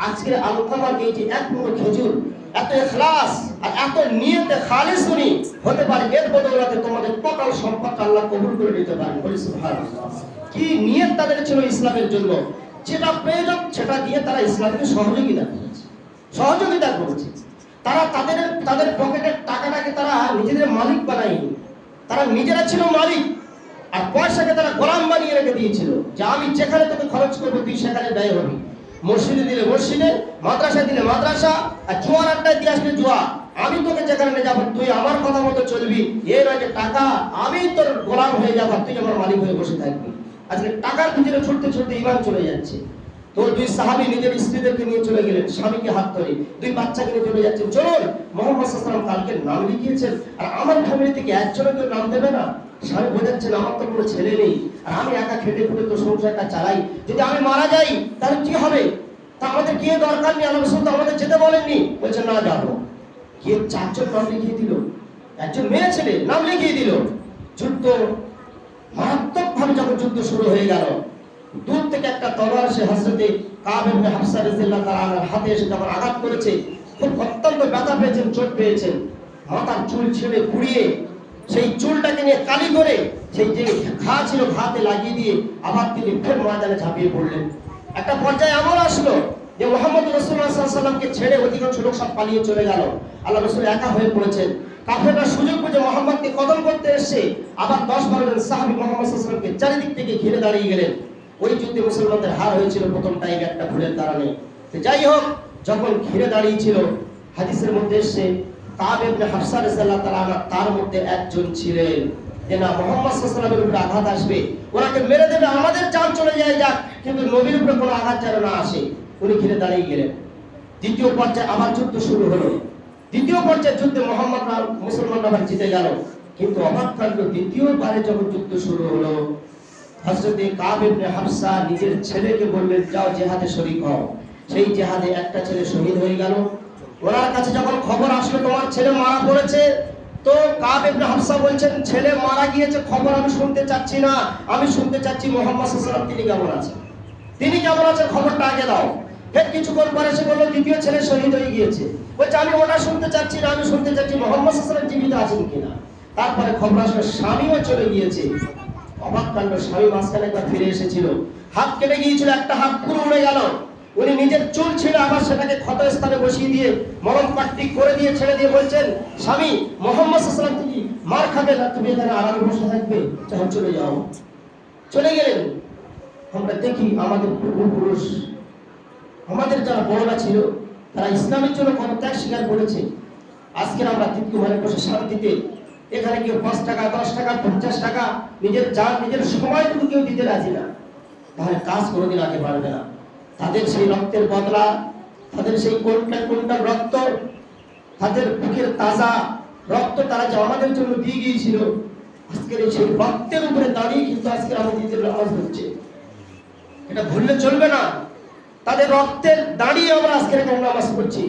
আজকের আলকামার এই যে এক মুঠো খেজুর এত ইখলাস আর এত নিয়তে খালিসুনি হতে পারে, এর বদৌলতে তোমাদের টোটাল সম্পদটা আল্লাহ কবুল করে নিতে পারেন। বলি সুবহানাল্লাহ। কি নিয়ত তাদের ছিল ইসলামের জন্য, যেটা প্রয়োজন সেটা দিয়ে তারা ইসলামকে সহযোগিতা করেছে, সহযোগিতা করেছে। তারা তাদের পকেটের টাকাটাকে তারা নিজেদের মালিক বানায়নি, তারা নিজেরা ছিল মালিক। আর পয়সাকে তারা গোলাম বানিয়ে রেখে দিয়েছিল, যে আমি যেখানে তোকে খরচ করবো তুই সেখানে ব্যয় হবি। মসজিদে দিলে মসজিদে, মাদ্রাসা দিলে মাদ্রাসা, আর জুয়ার আড্ডায় দিয়ে আসলে জুয়া, আমি তোকে যেখানে নিয়ে যাবো তুই আমার কথা মতো চলবি। এর আগে টাকা, আমি তোর গোলাম হয়ে যাবো, তুই আমার মালিক হয়ে বসে থাকবি। আজকে টাকার পিছনে ছুটতে ছুটতে ঈমান চলে যাচ্ছে। তো দুই সাহাবী নিজের স্ত্রীদেরকে নিয়ে চলে গেলেন, স্বামীকে হাত ধরে, দুই বাচ্চাকে নিয়ে চলে যাচ্ছেন। চলুন, মুহাম্মদ সাল্লাল্লাহু আলাইহি ওয়াসাল্লাম কালকে নাম লিখিয়েছেন, আর আমার ফ্যামিলি থেকে একজনের কেউ নাম দেবে না। স্বামী বোঝাচ্ছেন, আমার তো কোনো ছেলে নেই, আর আমি একা খেটে খুঁটে তো সংসারটা চালাই, যদি আমি মারা যাই তাহলে কি হবে? তা আমাদের কি দরকার নেই, আল্লাহ রাসূল তো আমাদের যেতে বলেননি। বলছেন না, যাবো। কে চারজন নাম লিখিয়ে দিল, একজন মেয়ে ছেলে নাম লিখিয়ে দিল। যুদ্ধ মারাত্মকভাবে যখন যুদ্ধ শুরু হয়ে গেল, দূর থেকে একটা তলোয়ার সে হযরতে কাব ইবনে হাফসা রাদিয়াল্লাহু তাআলা আনহার হাতে এসে যখন আঘাত করেছে, খুব অত্যন্ত ব্যথা পেয়েছেন, চোট পেয়েছেন। মাথার চুল ছেড়ে পুড়িয়ে সেই চুলটাকে নিয়ে কালি করে সেই যে ঘা ছিল ঘাতে লাগিয়ে দিয়ে আবার তিনি ফের ময়দানে ঝাঁপিয়ে পড়লেন। একটা পর্যায়ে এমন আসলো যে মুহাম্মদ রাসূলুল্লাহ সাল্লাল্লাহু আলাইহি ওয়াসাল্লামকে ছেড়ে অধিকাংশ লোক সব পালিয়ে চলে গেল। আল্লাহ রাসূল একা হয়ে পড়েছেন। কাফেররা সুযোগ বুঝে মুহাম্মদকে কতল করতে এসে আবার 10-12 জন সাহাবী মুহাম্মদ সাল্লাল্লাহু আলাইহি ওয়াসাল্লামকে চারিদিক থেকে ঘিরে দাঁড়িয়ে গেলেন। ওই যুদ্ধে মুসলমানদের হার হয়েছিল প্রথম টাইমে একটা ভুলের কারণে। যাই হোক, যখন ঘিরে দাঁড়িয়েছিল, হাদিসের মধ্যে এসে কাব ইবনে হাফসা রাদিয়াল্লাহু তাআলা আনহু তার মধ্যে একজন ছিলেন। যে না মুহাম্মদ সাল্লাল্লাহু আলাইহি ওয়াসাল্লামের উপরে আঘাত আসবে, ওনাকে মেরে দেবে, আমাদের জান চলে যায় যাক, কিন্তু নবীর উপরে কোনো আঘাত যেন না আসে। উনি ঘিরে দাঁড়িয়ে গেলেন। দ্বিতীয় পর্যায়ে আবার যুদ্ধ শুরু হলো। দ্বিতীয় পর্যায়ে যুদ্ধে মুসলমানরা জিতে গেল। কিন্তু অবাক কাণ্ড, দ্বিতীয়বারে যখন যুদ্ধ শুরু হলো, হযরতে কাব ইবনে হাফসা নিজের ছেলেকে বললেন যাও জিহাদে শরীক হও। সেই জিহাদে একটা ছেলে শহীদ হয়ে গেল। ওনার কাছে যখন খবর আসলো তোমার ছেলে মারা পড়েছে, তো কাব ইবনে হাফসা বলছেন ছেলে মারা গিয়েছে খবর আমি শুনতে চাচ্ছি না, আমি শুনতে চাচ্ছি মুহাম্মদ সাল্লাল্লাহু আলাইহি ওয়াসাল্লাম তিনি কেমন আছেন, তিনি কেমন আছেন খবরটা আগে দাও। ফের কিছুক্ষণ পরে সে বলল দ্বিতীয় ছেলে শহীদ হয়ে গিয়েছে, বলছে আমি ওটা শুনতে চাচ্ছি না, আমি শুনতে চাচ্ছি মুহাম্মদ সাল্লাল্লাহু আলাইহি ওয়াসাল্লাম জীবিত আছেন কিনা। তারপরে খবর আসলো স্বামীও চলে গিয়েছে। অবাক কাণ্ড, স্বামী মাঝখানে একবার ফিরে এসেছিল, হাত কেটে গিয়েছিল, একটা হাত পুরো উড়ে গেল। উনি নিজের চুল ছিল আবার সেটাকে ক্ষত স্থানে বসিয়ে দিয়ে মলম পাট্টি করে দিয়ে ছেড়ে দিয়ে বলছেন স্বামী মুহাম্মদ সাল্লাল্লাহু আলাইহি ওয়াসাল্লাম তুমি মার খাবে না, তুমি এখানে আরামে বসে থাকবে, যখন চলে যাও। চলে গেলেন। আমরা দেখি আমাদের পূর্বপুরুষ, আমাদের যারা বড়রা ছিল, তারা ইসলামের জন্য কত ত্যাগ স্বীকার করেছে। আজকে আমরা তৃতীয় ঘরে বসে শান্তিতে, এখানে কেউ 5 টাকা 10 টাকা 50 টাকা নিজের জান নিজের সময়টুকু কেউ দিতে রাজি না, তাহলে কাজ কোনোদিন আগে পারবে না। তাদের সেই রক্তের বদলা, তাদের সেই কোনটা রক্ত, তাদের বুকের তাজা রক্ত তারা যে আমাদের জন্য দিয়ে গিয়েছিল, আজকের সেই রক্তের উপরে দাঁড়িয়ে কিন্তু আজকে আমাদের নামাজ হচ্ছে, এটা ভুললে চলবে না। তাদের রক্তের দাঁড়িয়ে আমরা আজকের এখানে নামাজ পড়ছি।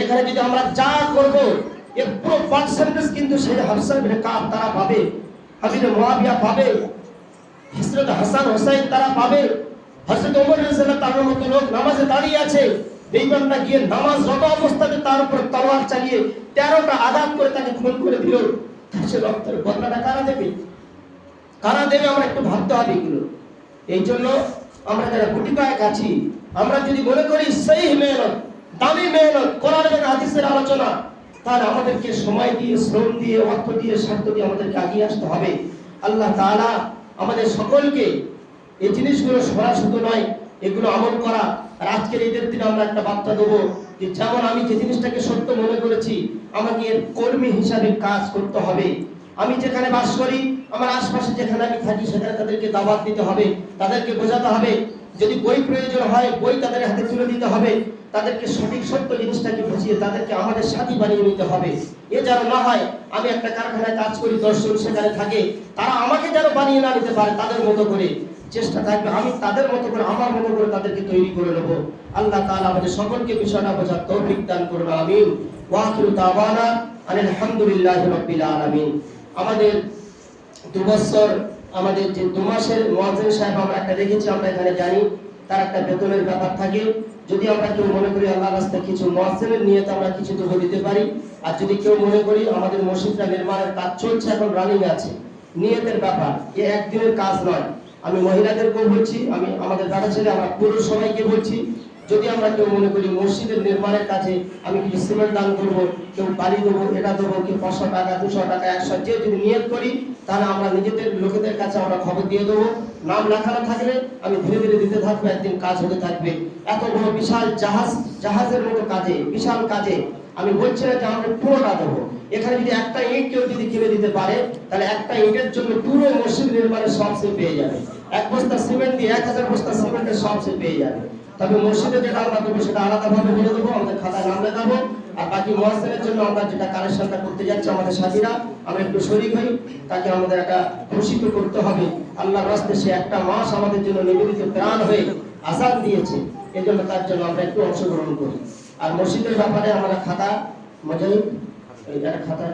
এখানে যদি আমরা যা করব এর পুরো পার্সেন্টেজ কিন্তু সেই হাফসা ইবনে কাব তারা পাবে, হাবিবে মুয়াবিয়া পাবে, হযরত হাসান হুসাইন তারা পাবে, হযরত ওমর রাদিয়াল্লাহু তাআলার মতো লোক নামাজে দাঁড়িয়ে আছে, বেঈমানরা গিয়ে নামাজরত অবস্থাতে তার উপর তলোয়ার চালিয়ে 13টা আঘাত করে তাকে খুন করে দিল। সে রক্তের বদলাটা কারা দেবে? কারা দেবে? আমরা একটু ভাবতে হবে এগুলো। এই জন্য আমরা যারা গুটি কয়েক আছি, আমরা যদি মনে করি সেই মেহনত, দামি মেহনত, কোরআন এবং হাদিসের আলোচনা, তাহলে আমাদেরকে সময় দিয়ে, শ্রম দিয়ে, অর্থ দিয়ে, স্বার্থ দিয়ে আমাদেরকে এগিয়ে আসতে হবে। আল্লাহ তাআলা আমাদের সকলকে এই জিনিসগুলো শোনা শুধু নয়, এগুলো আমল করা। আর আজকের ঈদের দিনে আমরা একটা বার্তা দেবো যে যেমন আমি যে জিনিসটাকে সত্য মনে করেছি, আমাকে এর কর্মী হিসাবে কাজ করতে হবে। আমি যেখানে বাস করি, আমার আশপাশে যেখানে আমি থাকি, সেখানে তাদেরকে দাওয়াত দিতে হবে, তাদেরকে বোঝাতে হবে। যদি বই প্রয়োজন হয়, বই তাদের হাতে তুলে দিতে হবে, তাদেরকে সঠিক সত্য জিনিসটাকে বুঝিয়ে তাদেরকে আমাদের সাথী বানিয়ে নিতে হবে। এ যেন না হয় আমি একটা কারখানায় কাজ করি, 10 জন সেখানে থাকে, তারা আমাকে যেন বানিয়ে না নিতে পারে, তাদের মতো করে চেষ্টা থাকবে আমি তাদের মতো করে, আমার মতো করে তাদেরকে তৈরি করে নেব। আল্লাহ তাআলা আমাদের সকলকে বিষয়টা বোঝার তৌফিক দান করুন, আমিন। ওয়া আখিরু দাওয়ানা আলহামদুলিল্লাহি রাব্বিল আলামিন। আমাদের 2 বছর, আমাদের যে 2 মাসের মুয়াজ্জিন সাহেব আমরা একটা রেখেছি, আমরা এখানে জানি তার একটা বেতনের ব্যাপার থাকে। যদি আমরা কেউ মনে করি আল্লাহর রাস্তায় কিছু মুয়াজ্জিনের নিয়ত আমরা কিছু তো দিতে পারি, আর যদি কেউ মনে করি আমাদের মসজিদটা নির্মাণের কাজ চলছে, এখন রানিং আছে, নিয়তের ব্যাপার, এ একদিনের কাজ নয়। আমি মহিলাদেরকেও বলছি, আমি আমাদের দাদা ছেলে, আমরা পুরো সবাইকে বলছি, যদি আমরা কেউ মনে করি মসজিদের নির্মাণের কাজে আমি কিছু সিমেন্ট দান করবো, কেউ বালি দেবো, এটা দেবো, কেউ 500 টাকা 200 টাকা 100, যে যদি নিয়ত করি, তাহলে আমরা নিজেদের লোকেদের কাছে আমরা খবর দিয়ে দেবো। নাম লেখানো থাকলে আমি ধীরে ধীরে দিতে থাকবো, একদিন কাজ হতে থাকবে। এত বড় বিশাল জাহাজের মতো কাজে, বিশাল কাজে আমি বলছি না যে আমরা পুরোটা দেবো। এখানে যদি একটা ইট কেউ যদি কিনে দিতে পারে, তাহলে একটা ইটের জন্য পুরো মসজিদ নির্মাণের সব সে পেয়ে যাবে। 1 বস্তা সিমেন্ট দিয়ে 1000 বস্তা সিমেন্টের সব সে পেয়ে যাবে। তবে মসজিদে যেটা আমরা দেবো সেটা আলাদাভাবে বলে দেবো, আমাদের খাতায় নাম লেখাবো। আর বাকি মুয়াজ্জিনের জন্য আমরা যেটা কালেকশনটা করতে যাচ্ছি, আমাদের সাথীরা আমরা একটু শরীক হই, তাকে আমাদের একটা খুশি তো করতে হবে। আল্লাহর রাস্তায় সে একটা মাস আমাদের জন্য নিবেদিত প্রাণ হয়ে আযান দিয়েছে, এজন্য তার জন্য আমরা একটু অংশগ্রহণ করি। আর মসজিদের ব্যাপারে আমরা খাতা মজাই, এটা খাতা